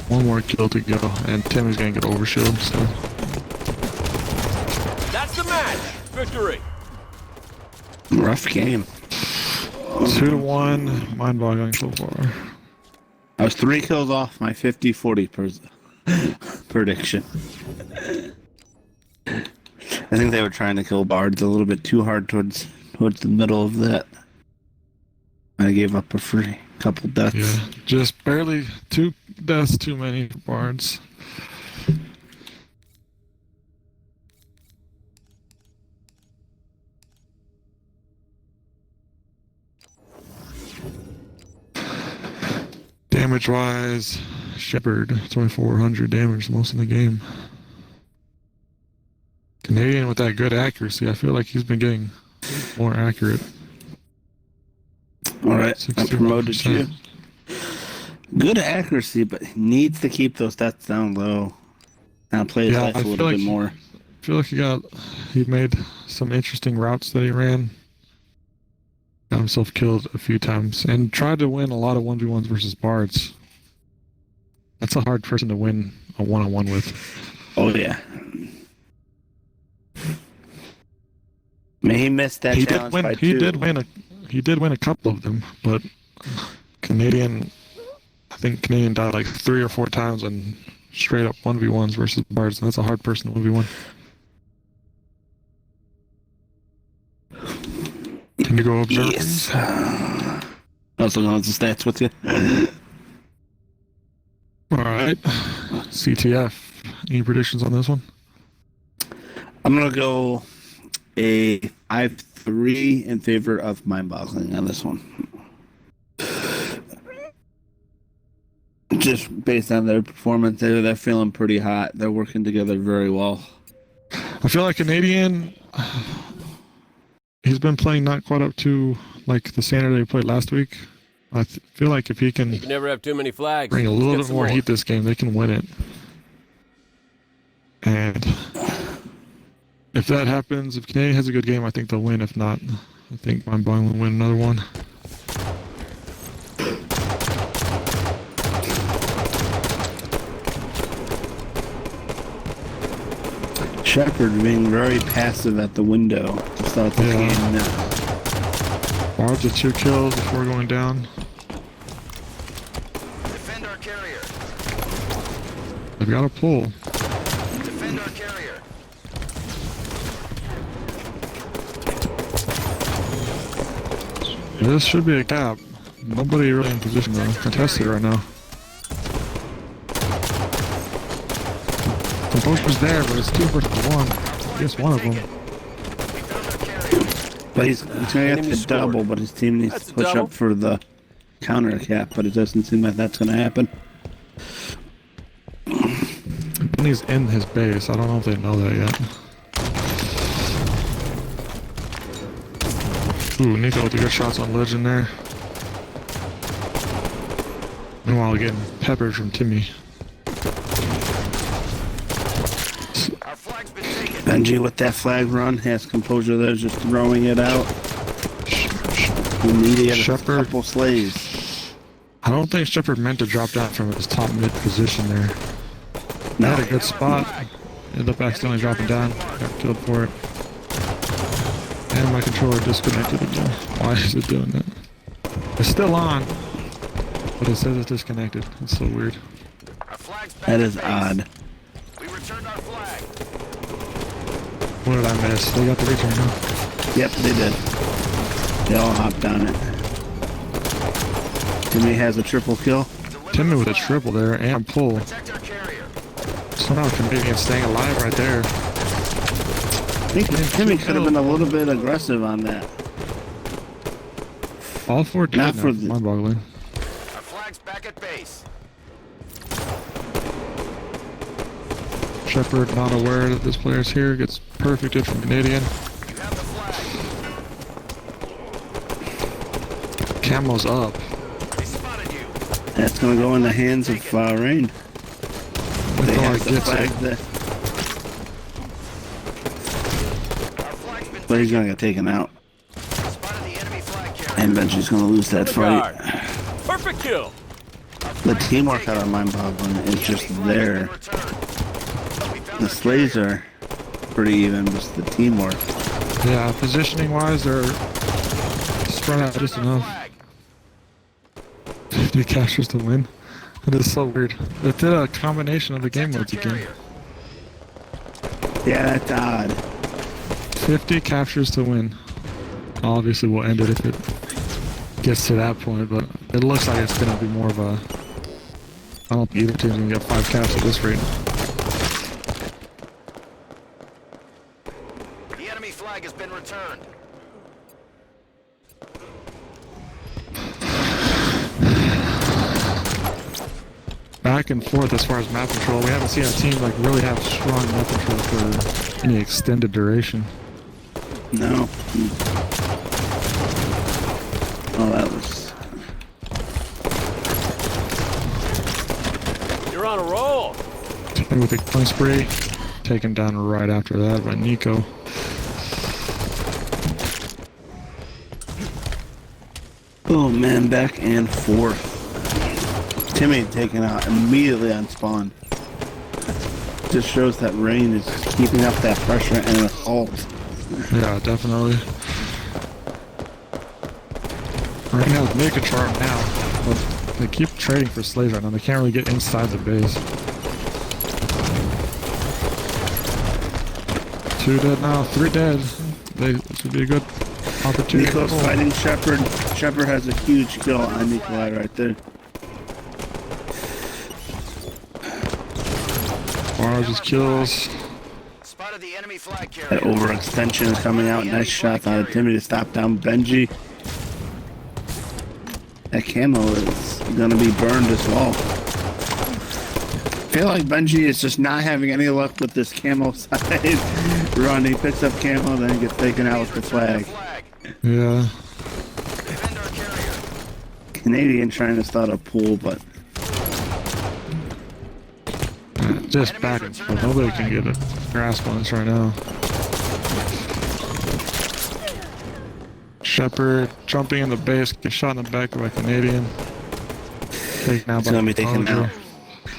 1 more kill to go, and Timmy's gonna get overshield, so. That's the match. Victory. Rough game. 2-1, mind-boggling so far. I was 3 kills off my 50-40 prediction. I think they were trying to kill Bards a little bit too hard towards the middle of that. I gave up a free couple deaths. Yeah, just barely 2 deaths too many for Bards. Damage-wise, Shepard, 2400 damage, most in the game. Canadian with that good accuracy, I feel like he's been getting more accurate. All right, I promoted you. Good accuracy, but needs to keep those stats down low. And play his life a little bit more. I feel like he made some interesting routes that he ran. Got himself killed a few times and tried to win a lot of 1v1s versus Bards. That's a hard person to win a one-on-one with. Oh yeah. I mean, he missed that challenge by 2. He did win a couple of them, but I think Canadian died like 3 or 4 times on straight up 1v1s versus Bards, and that's a hard person to 1v1. Can you go observe? Yes. Also going to the stats with you. Alright. CTF. Any predictions on this one? I'm going to go a 5-3 in favor of mind-boggling on this one. Just based on their performance, they're feeling pretty hot. They're working together very well. I feel like Canadian, he's been playing not quite up to like the standard they played last week. I feel like if he can You never have too many flags. bring a little bit more heat this game, they can win it. And if that happens, if Canadian has a good game, I think they'll win. If not, I think mind-boggling will win another one. Shepard being very passive at the window to start the game now. Bards with 2 kills before going down. Defend our carrier. They've got a pull. Defend our carrier. This should be a gap. Nobody really in position to contest it right now. Composure's there, but it's 2 versus 1. I guess one of them. But he's going to have to double, but his team needs to push up for the counter cap, but it doesn't seem like that's going to happen. And he's in his base. I don't know if they know that yet. Ooh, Nico with the good shots on Legend there. Meanwhile, getting peppered from Timmy. Benji with that flag run has composure there, just throwing it out. Immediate a couple slaves. I don't think Shepard meant to drop down from his top mid position there. He had a good spot. Ended up accidentally dropping down. Got killed for it. And my controller disconnected again. Why is it doing that? It's still on, but it says it's disconnected. It's so weird. That is odd. We returned our flag. What did I miss? They got the return, huh? Yep, they did. They all hopped on it. Timmy has a triple kill. Timmy with a triple there and pull. Somehow Canadian staying alive right there. I think Timmy could have been a little bit aggressive on that. All 4 dead. Not now. for the... Mind-boggling. Our flag's back at base. Shepard, not aware that this player's here, gets perfected from Canadian. You have the flag. Camo's up. They spotted you. That's gonna go in the hands of Rain. They Nikolai have the gets flag it. there. Our flag's been But he's taken. gonna get taken out. Spotted the enemy flag carrier. And Benji's gonna lose that Guard. fight. Perfect kill. The teamwork out of mind-boggling is just there. The slaves are pretty even, just the teamwork. Yeah, positioning wise, they're spread out just enough. 50 captures to win. It is so weird. It did a combination of the game modes again. Yeah, that's odd. 50 captures to win. Obviously, we'll end it if it gets to that point, but it looks like it's gonna be more of a. I don't think either team's gonna get 5 caps at this rate. The enemy flag has been returned. Back and forth as far as map control. We haven't seen a team like really have strong map control for any extended duration. No. Oh, that was... You're on a roll. And with a killing spree, taken down right after that by Nico. Oh man, back and forth. Timmy taken out immediately on spawn. Just shows that Rain is keeping up that pressure and an assault. Yeah, definitely. Right now, it's making control now, but they keep trading for slaves right now. They can't really get inside the base. 2 dead now, 3 dead. This would be a good opportunity. Nico's fighting Shepard. Shepard has a huge kill on Nikolai right there. Mars kills. Spotted the enemy flag That carrier. overextension is coming out. Nice shot out of Timmy to stop down Benji. That camo is gonna be burned as well. I feel like Benji is just not having any luck with this camo side run. He picks up camo, then he gets taken out with the flag. Yeah. Defend our carrier. Canadian trying to start a pool, but Just back and forth. Nobody can get a grasp on this right now. Shepard jumping in the base, gets shot in the back by Canadian. Taken out it's by gonna be taken Boggling. out.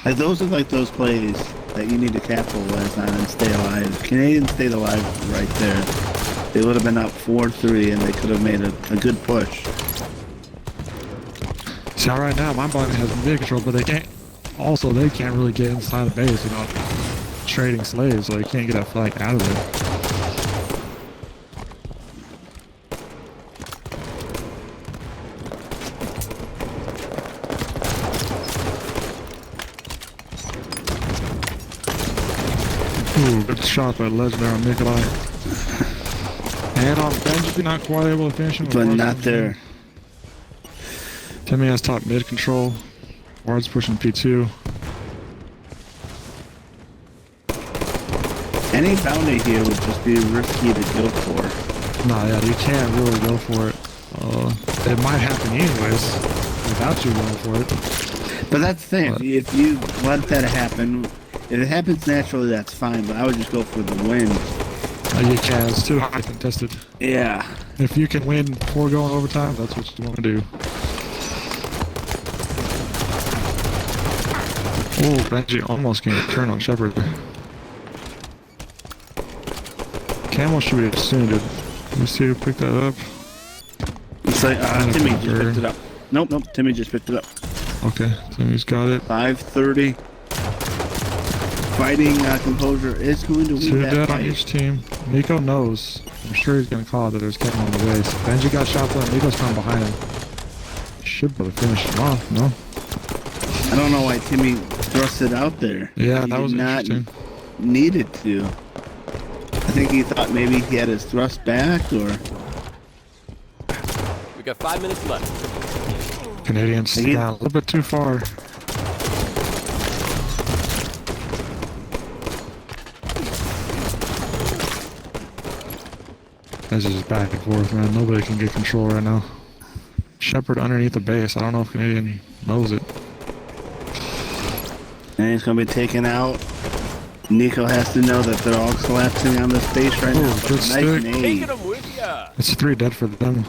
Like those are like those plays that you need to capitalize on and stay alive. Canadian stayed alive right there. They would have been up 4-3 and they could have made a good push. See, right now, my body has mid control, but they can't. Also, they can't really get inside the base without trading slaves, so they can't get that flag out of there. Ooh, good shot by Legendary on Nikolai. And on Benji, not quite able to finish him. But not there. Timmy has top mid control. Ward's pushing P2. Any bounty here would just be risky to go for. Nah, yeah, you can't really go for it. It might happen anyways, without you going for it. But that's the thing. What? If you let that happen, if it happens naturally, that's fine. But I would just go for the win. You can't, it's too high contested. Yeah. If you can win before going overtime, that's what you want to do. Oh, Benji almost getting a turn on Shepard. Camo should be extended. Let me see who picked that up. It's like Timmy just Bird. picked it up. Nope, Timmy just picked it up. Okay, Timmy's got it. 5:30. Fighting composure is going to win 2 that dead on fight. each team. Nico knows. I'm sure he's gonna call it that there's Kevin on the base. Benji got shot down. Nico's coming behind him. Should be able to finish him off, no? I don't know why Timmy thrust it out there. Yeah, He that was did not interesting. needed to. I think he thought maybe he had his thrust back, or We got 5 minutes left. Canadians He- down a little bit too far. That's just back and forth, man. Nobody can get control right now. Shepard underneath the base. I don't know if Canadian knows it. And he's gonna be taken out. Nico has to know that they're all collapsing on this base right now. Good Nice stick. nade. Taking them with ya. It's 3 dead for them.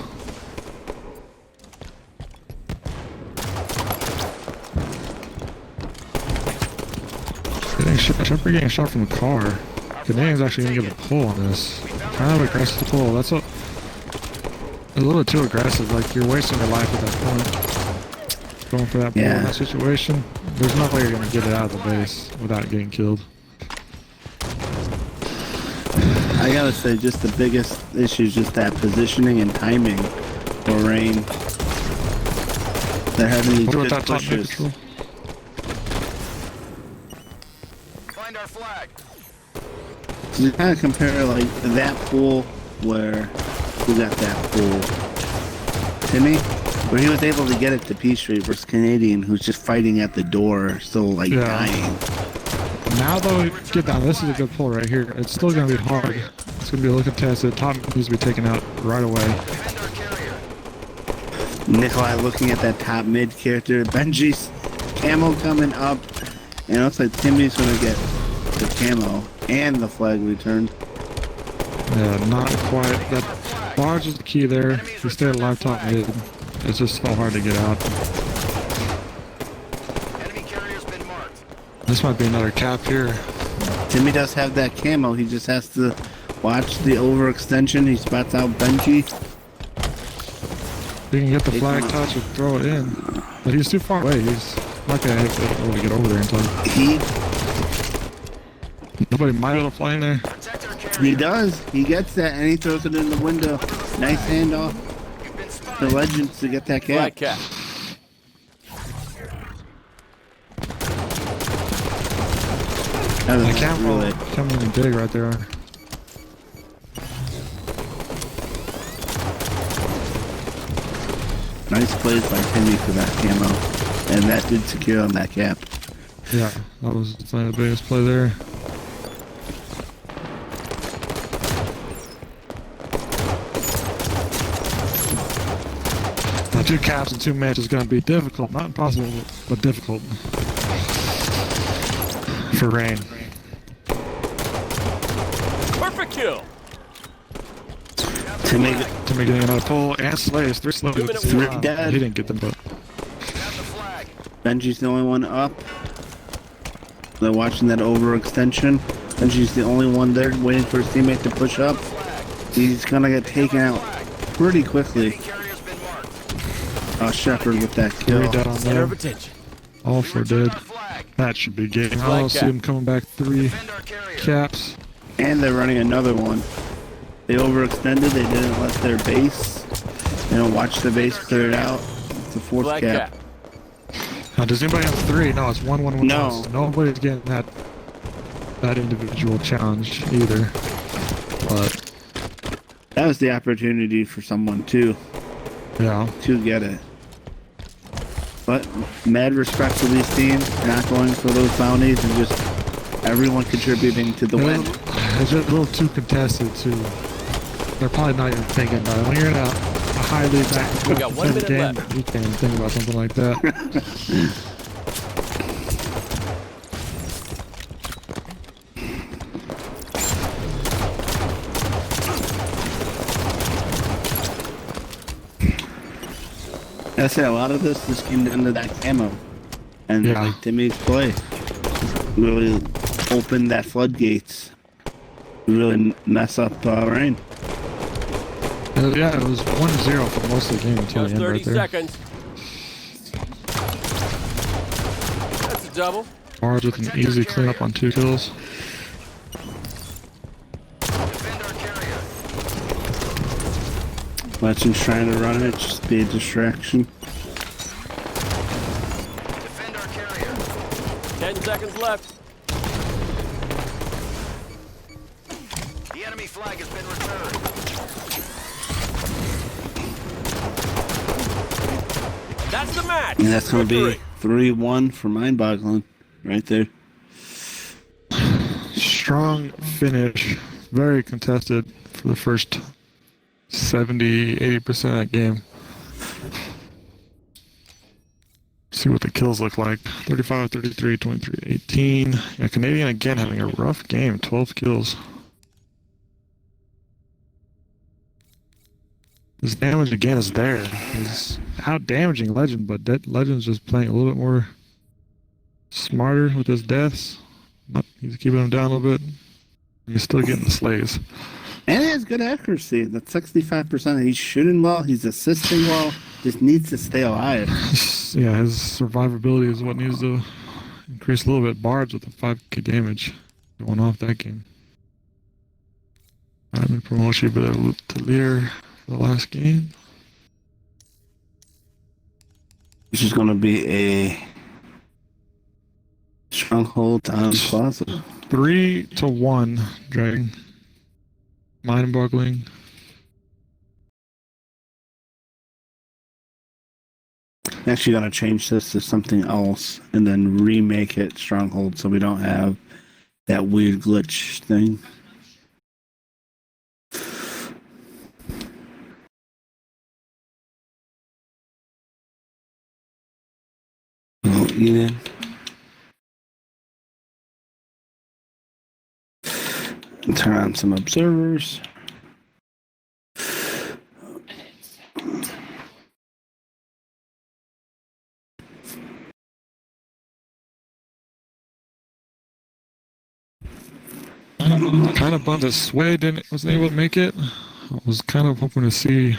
Shepard getting shot from the car. Canadian's actually gonna get a pull on this. Kind of aggressive pull. That's a little too aggressive. Like, you're wasting your life at that point. Going for that pull in that situation. There's no way you're gonna get it out of the base without getting killed. I gotta say, just the biggest issue is just that positioning and timing for Rain. They're having these good pushes. Find our flag. So you kind of compare like that pool where who got that pool? Timmy, where he was able to get it to P Street versus Canadian, who's just fighting at the door, still like dying. Now though, get down. This is a good pull right here. It's still gonna be hard. It's gonna be a little contested. Top needs to be taken out right away. Defend our carrier. Nikolai looking at that top mid character. Benji's camo coming up. And it looks like Timmy's gonna get the camo and the flag returned. Yeah, not quite. That barge is the key there. If you stay alive top mid, it's just so hard to get out. Enemy carrier's been marked. This might be another cap here. Timmy does have that camo. He just has to watch the overextension. He spots out Benji. You can get the flag touch and throw it in. But he's too far away. He's not gonna be able to get over there in time. Nobody might be able to fly in there. Protect our carrier. He does. He gets that and he throws it in the window. Nice handoff. You've been The spotted. Legends to get that Flag cap. cap. That was The camera really coming in big right there. nice plays by Timmy for that camo. And that did secure on that cap. Yeah, that was definitely the biggest play there. Now 2 caps in 2 minutes is going to be difficult. Not impossible, but difficult. For Rain. Perfect kill. Timmy, Timmy getting another pull and slays. 3 slays. 3 dead. He didn't get them, but Have the flag. Benji's the only one up. They're watching that overextension. Benji's the only one there waiting for his teammate to push up. He's gonna get taken out pretty quickly. Enemy carrier's been marked. Shepard with that 3 kill. dead on Center of them. attention. All 4 Return dead. our flag. That should be game. I Flag don't see cap. him coming back 3 Defend our carrier. caps. And they're running another one. They overextended. They didn't let their base. They don't watch the base clear it out. It's a 4th Flag cap. cap. Now, does anybody have 3? No, it's 1-1-1. No. Nobody's getting that individual challenge either. But That was the opportunity for someone to yeah, get it. But mad respect for these teams, not going for those bounties and just everyone contributing to the win. it's just a little too contested too. They're probably not even thinking about it. When you're in a highly We got 1 minute game, left. you can't even think about something like that. I say a lot of this just came down to that camo. And Yeah. like Timmy's play really opened that floodgates. Really mess up Rain. Yeah, it was 1-0 for most of the game until Just the end 30 right there. seconds. That's a double. Barge with an easy cleanup on 2 kills. Defend our carrier. Legends trying to run it, just be a distraction. Defend our carrier. 10 seconds left. The enemy flag has been returned. That's the match. And that's going to be Victory. 3-1 for Mind Boggling right there. Strong finish. Very contested for the first 70-80% of that game. See what the kills look like. 35, 33, 23, 18. Yeah, Canadian again having a rough game. 12 kills. His damage again is there. He's out damaging Legend, but Legend's just playing a little bit more smarter with his deaths. He's keeping him down a little bit. He's still getting the slays. And he has good accuracy. That's 65%. He's shooting well. He's assisting well. Just needs to stay alive. Yeah, his survivability is what needs to increase a little bit. Bards with a 5k damage going off that game. I'm in promotion to leader for the last game. This is going to be a stronghold on Plaza. 3-1, Dragon. Mind boggling. Actually, going to change this to something else and then remake it Stronghold so we don't have that weird glitch thing. Oh, Eden. Turn on some observers. Kind of bummed that Sway wasn't able to make it. I was kind of hoping to see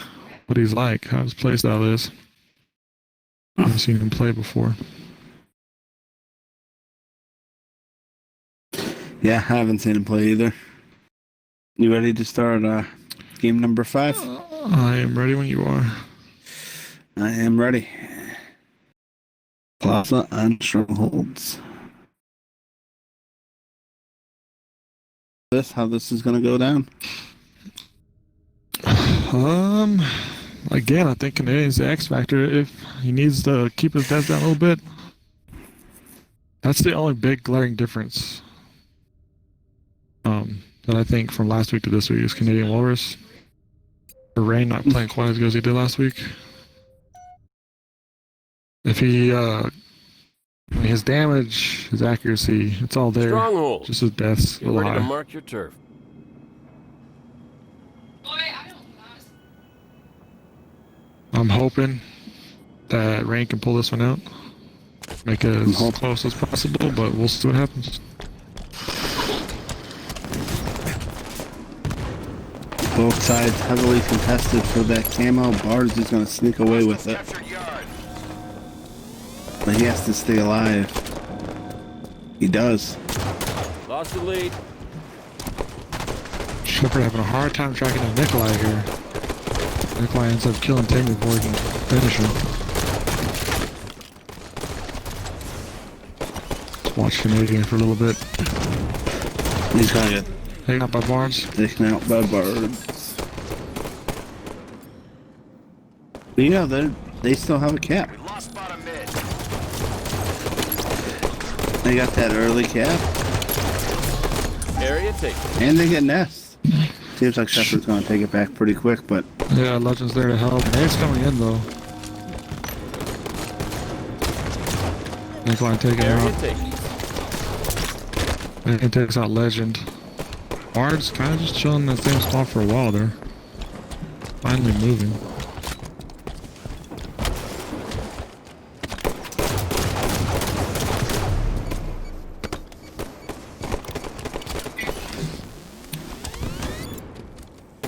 what he's like, how his playstyle is. I haven't seen him play before. Yeah, I haven't seen him play either. You ready to start game number 5? I am ready when you are. I am ready. Plaza on Strongholds. How this is going to go down? Again, I think Canadian's the X factor. If he needs to keep his deaths down a little bit, that's the only big glaring difference. That I think from last week to this week is Canadian Walrus. Or Rain not playing quite as good as he did last week. If he, his damage, his accuracy, it's all there. Stronghold. Just his deaths a You're little ready to high. mark your turf. I'm hoping that Rain can pull this one out. Make it as close as possible, but we'll see what happens. Both sides heavily contested for that camo. Bards is going to sneak away with it. Captured yard. But he has to stay alive. He does. Lost the lead. Shepard having a hard time tracking down Nikolai here. Nikolai ends up killing Ting before he can finish him. Let's watch Canadian for a little bit. He's going to get Taken out by Barnes. taken out by Bards. But yeah, they still have a cap. We lost bottom mid. They got that early cap. Area taken. And they get Nest. Seems like Shepard's going to take it back pretty quick, but Yeah, Legend's there to help. Nate's coming in though. Nikolai taking Area out. taken. And he takes out Legend. Bard's kind of just chilling in that same spot for a while there. Finally moving.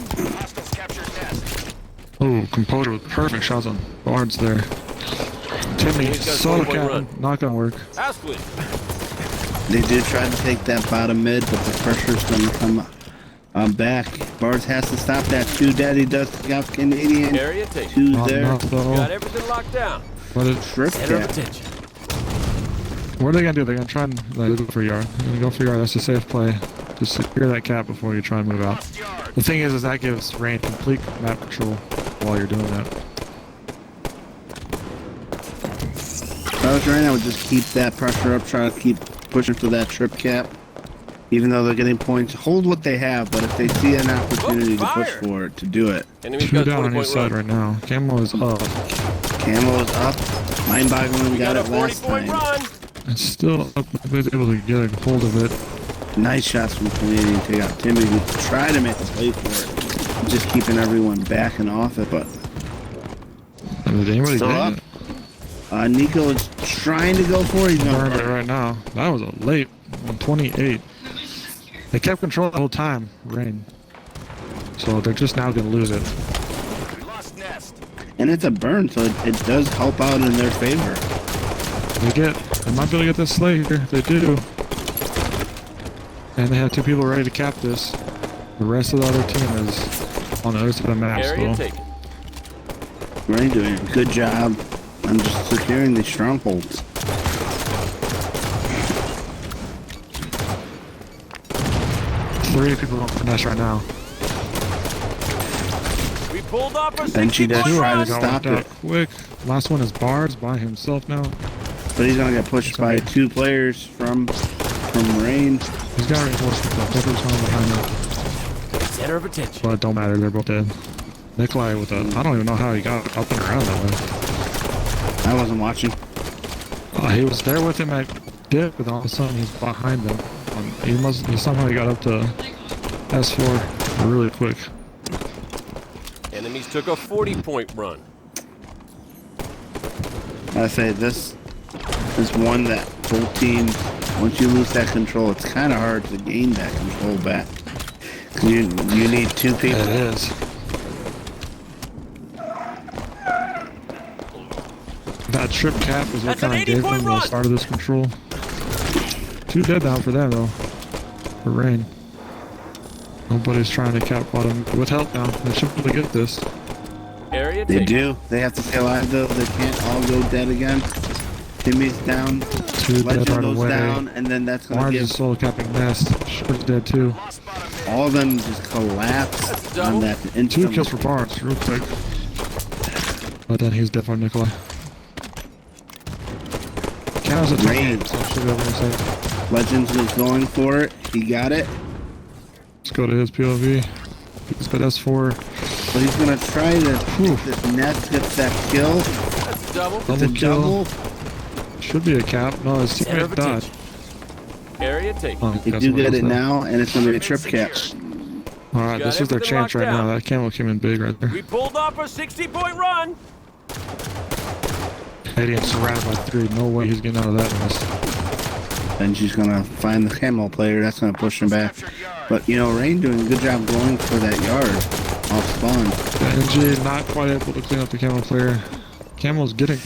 Hostiles captured nest. Oh, Composure with perfect shots on Bards there. Timmy, He's got a solo 20-point cap, run. not gonna work. Askley. they did try to take that bottom mid, but the pressure's going to come back. Bards has to stop that. Two daddy does take out Canadian. Area taken. Two Not there. enough though. Got everything locked down. But Trip Center of cap. attention. what are they gonna do? They're gonna try and go for yard. They're gonna go for yard. That's a safe play. Just secure that cap before you try and move out. Lost yard. The thing is that gives Rain complete map control while you're doing that. If I was Rain, I would just keep that pressure up, try to keep pushing for that trip cap. Even though they're getting points, hold what they have. But if they see an opportunity to push fire. for it, to do it. Enemy's Two got a down on 20-point each side run. right now. Camo is up. Camo is up. Mind-boggling We got got a it last 40-point time. run. It's still up. Nobody's able to get a hold of it. Nice shots from Canadian take out Timmy, who tried to make a play for it. Just keeping everyone backing off it, but Did anybody still get up. it? Nico is trying to go for it. He's Burned it gonna right now. That was a late 128. They kept control the whole time, Rain. So they're just now going to lose it. We lost Nest. and it's a burn, so it does help out in their favor. They might be able to get this slate here. They do. And they have 2 people ready to cap this. The rest of the other team is on the other side of the map. Area So taken. Ray doing a good job on just securing the strongholds. three people on finesse right now. We pulled off a And she does 60-point try to run. stop Got it. quick. Last one is Bars by himself now. But he's gonna get pushed by 2 players from Rain. He's got reinforcements though. Pepper's on behind him. Center of attention. But it don't matter, they're both dead. Nikolai with a, I don't even know how he got up and around that way. I wasn't watching. He was there with him at dip, but all of a sudden he's behind them. He somehow he got up to S4 really quick. Enemies took a 40-point run. I say this is one that both teams, once you lose that control, it's kind of hard to gain that control back. 'Cause you need 2 people. It is. That trip cap is what That's an kind of gave 80-point them the run. start of this control. 2 dead down for them though. For Rain. Nobody's trying to cap bottom with help now. They should be able to get this. Area They taken. do. They have to stay alive though. They can't all go dead again. Timmy's down. 2 Legend dead right goes away. down, and then that's gonna Mars is give solo capping Nest. Short's dead too. Lost bottom mid. all of them just collapse That's a double. on that 2 instant. kills for Bars, real quick. But then he's dead for Nikolai. Cows at Rain. so should be able to say. Legends was going for it. He got it. Let's go to his POV. He's got S4. But he's gonna try to. This Nest gets that kill. That's a double. It's a Double kill. double. Should be a cap. No, his Center of teammate died. attention. Area taken. Oh, They got do someone get it else there. now, and it's gonna be a trip cap. Alright, Got this is their everything chance right locked now. down. That camo came in big right there. We pulled off a 60-point run. Canadian surrounded by 3. No way he's getting out of that mess. And she's gonna find the camo player. That's gonna push him back. But you know, Rain doing a good job going for that yard off spawn. NG not quite able to clean up the camo player. Camo's getting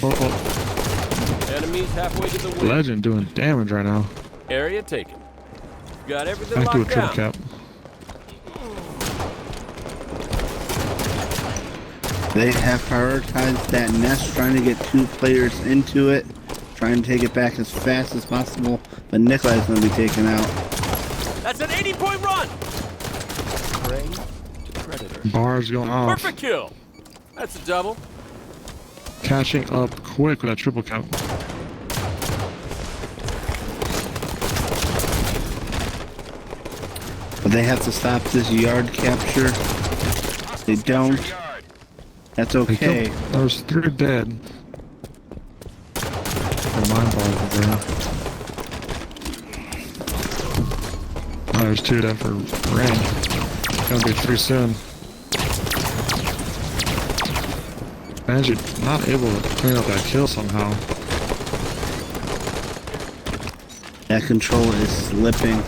Enemies halfway to the win. Legend doing damage right now. Area taken. Got everything Back to a locked triple down. cap. They have prioritized that nest, trying to get 2 players into it, trying to take it back as fast as possible. But Nikolai's gonna be taken out. That's an 80-point run. Prey to predator. Bars going off. Perfect kill. That's a double. Catching up quick with that triple cap. But they have to stop this yard capture. They don't. That's They okay. killed, there was 3 dead. The mind ball there. Oh, there's 2 dead for Rain. Gonna be 3 soon. Banshee not able to clean up that kill somehow. That control is slipping.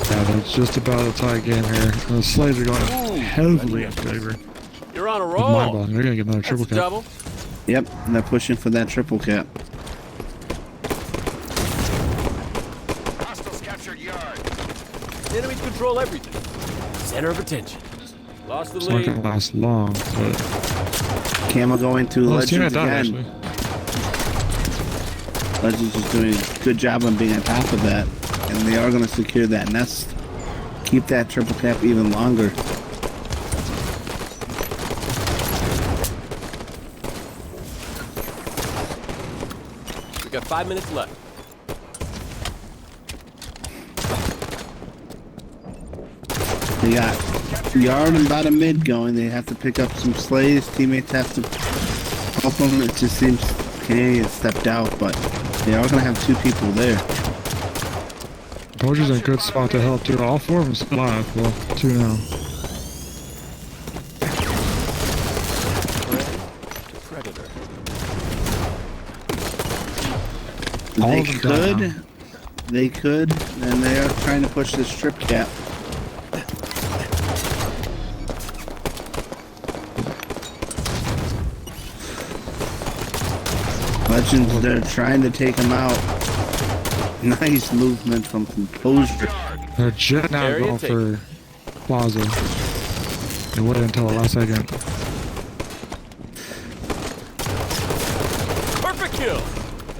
Yeah, that's just about a tie game here. The slaves are going heavily in favor. You're on a With mind roll. ball. They're gonna get another That's triple a cap. double. Yep, and they're pushing for that triple cap. Hostiles captured yard. Enemies control everything. Center of attention. Lost the It's not lead. gonna last long, but Camo going to well, his teammate Legends died again. actually. Legends is doing a good job on being on top of that. And they are going to secure that nest. Keep that triple cap even longer. We got 5 minutes left. They got yard and bottom mid going. They have to pick up some slays. Teammates have to help them. It just seems Canadian stepped out, but they are going to have 2 people there. Poacher's in a good spot to help too. All 4 of them still alive. Well, 2 now. Predator. They could, and they are trying to push this strip cap. Legends, they're trying to take him out. Nice movement from Composure. They're just now Area going taken. for Plaza. They waited until the last second. Perfect kill.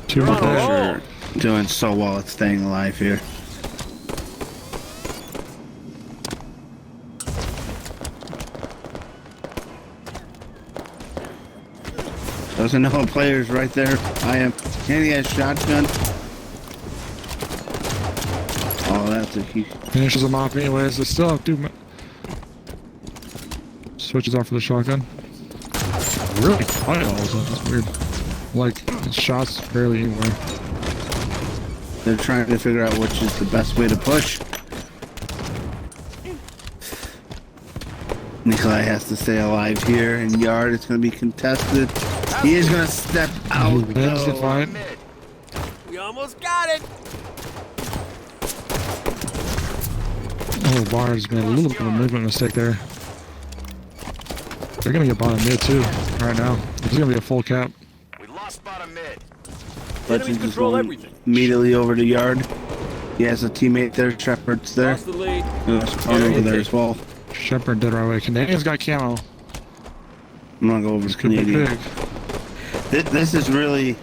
2 You're more on a there. roll. Doing so well at staying alive here. Doesn't know a player's right there. I am. Candy has shotgun. Oh, that's a huge. Finishes them off anyways. They still have 2. Switches off for the shotgun. Really quiet all of a sudden. That's weird. Like, shots barely anywhere. They're trying to figure out which is the best way to push. Nikolai has to stay alive here. In yard, it's going to be contested. He is going to step out. He wins the though. fight. We almost got it. Oh, Bars made a little bit of a movement mistake there. They're gonna get bottom mid too, right now. It's gonna be a full cap. We lost bottom mid. Enemies Legends is control going everything. immediately over to yard. He has a teammate there. Shepard's there. Lost the lead. There's Spawn over there as well. Shepard dead right away. Canadian's got camo. I'm gonna go over This to could be Canadian. big. This is really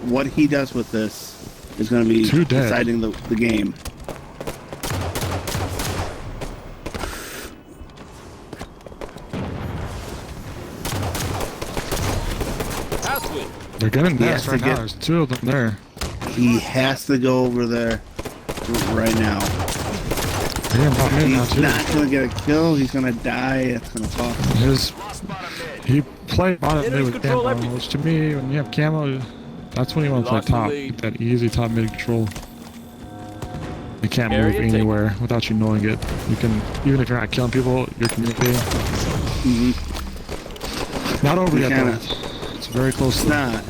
what he does with this is going to be Two dead. deciding the game. Ashley. They're getting He nest has right to now. get- There's 2 of them there. He has to go over there right now. They're getting bottom mid now He's too. not going to get a kill. He's going to die. It's going to cost him. His Lost bottom mid. he played bottom mid Enemies with control camo, everything. which to me, when you have camo, that's when you want to play Lost the top. lead. Get that easy top mid control. You can't Area move taken. anywhere without you knowing it. You can, even if you're not killing people, you're communicating. Not over You yet kinda- though. It's very close. It's not.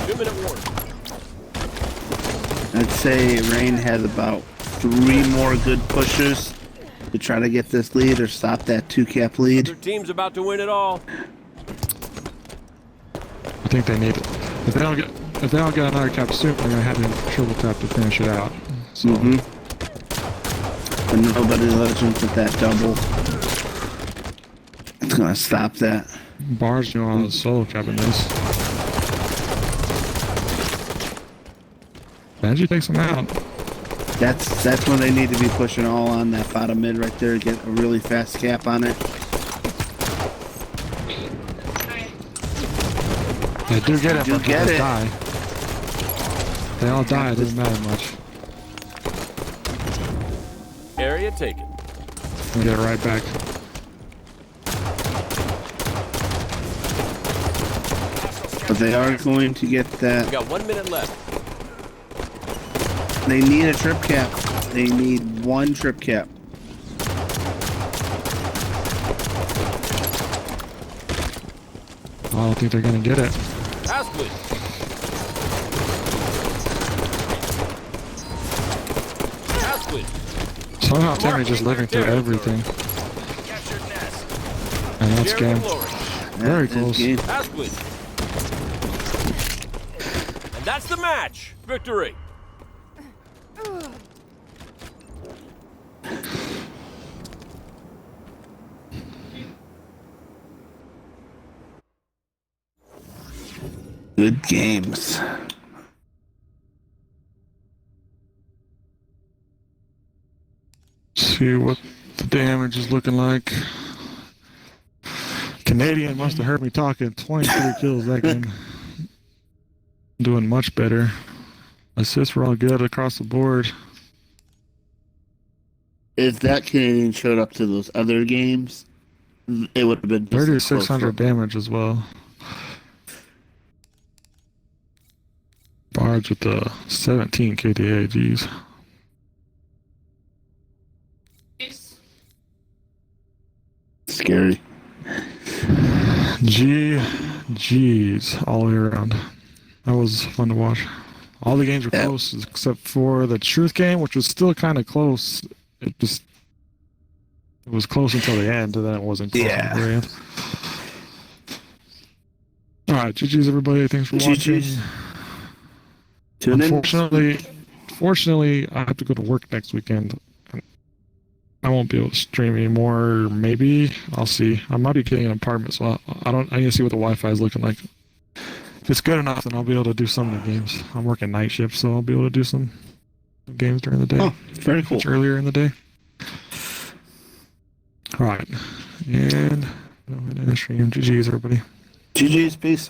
2-minute warning. I'd say Rain has about 3 more good pushes to try to get this lead or stop that 2-cap Their lead. team's about to win it all. I think they need it. If they don't get another cap soon, they're gonna have to triple tap to finish it out. So But nobody legends with that double. It's gonna stop that. Bars doing all the solo capping this. Benji takes him out. That's when they need to be pushing all on that bottom mid right there. Get a really fast cap on it. They do get it, Do but get they it. die. They all die, it doesn't matter much. Area taken. We get it right back. But they are going to get We that. got 1 minute left. They need a trip cap. They need 1 trip cap. I don't think they're gonna get it. Ashley. Ashley. Somehow Tammy's just living through everything. Captured nest. And that's Share the game. glory. Very That is close. game. Ashley. And that's the match. Victory. Good games. See what the damage is looking like. Canadian must have heard me talking. 23 kills that game. Doing much better. Assists were all good across the board. if that Canadian showed up to those other games, it would have been just 3600 damage as well. Bards with the 17 KDA, geez. Scary. G's all the way around. That was fun to watch. All the games were close except for the Truth game, which was still kind of close. It was close until the end, and then it wasn't close until the end. All right, GG's everybody. Thanks for watching. Unfortunately, I have to go to work next weekend. I won't be able to stream anymore. Maybe I'll see. I might be getting an apartment, so I need to see what the Wi-Fi is looking like. If it's good enough, then I'll be able to do some of the games. I'm working night shift, so I'll be able to do some games during the day. Oh, very cool. Much earlier in the day. All right, and I'm gonna stream. GG's everybody. GG's, peace.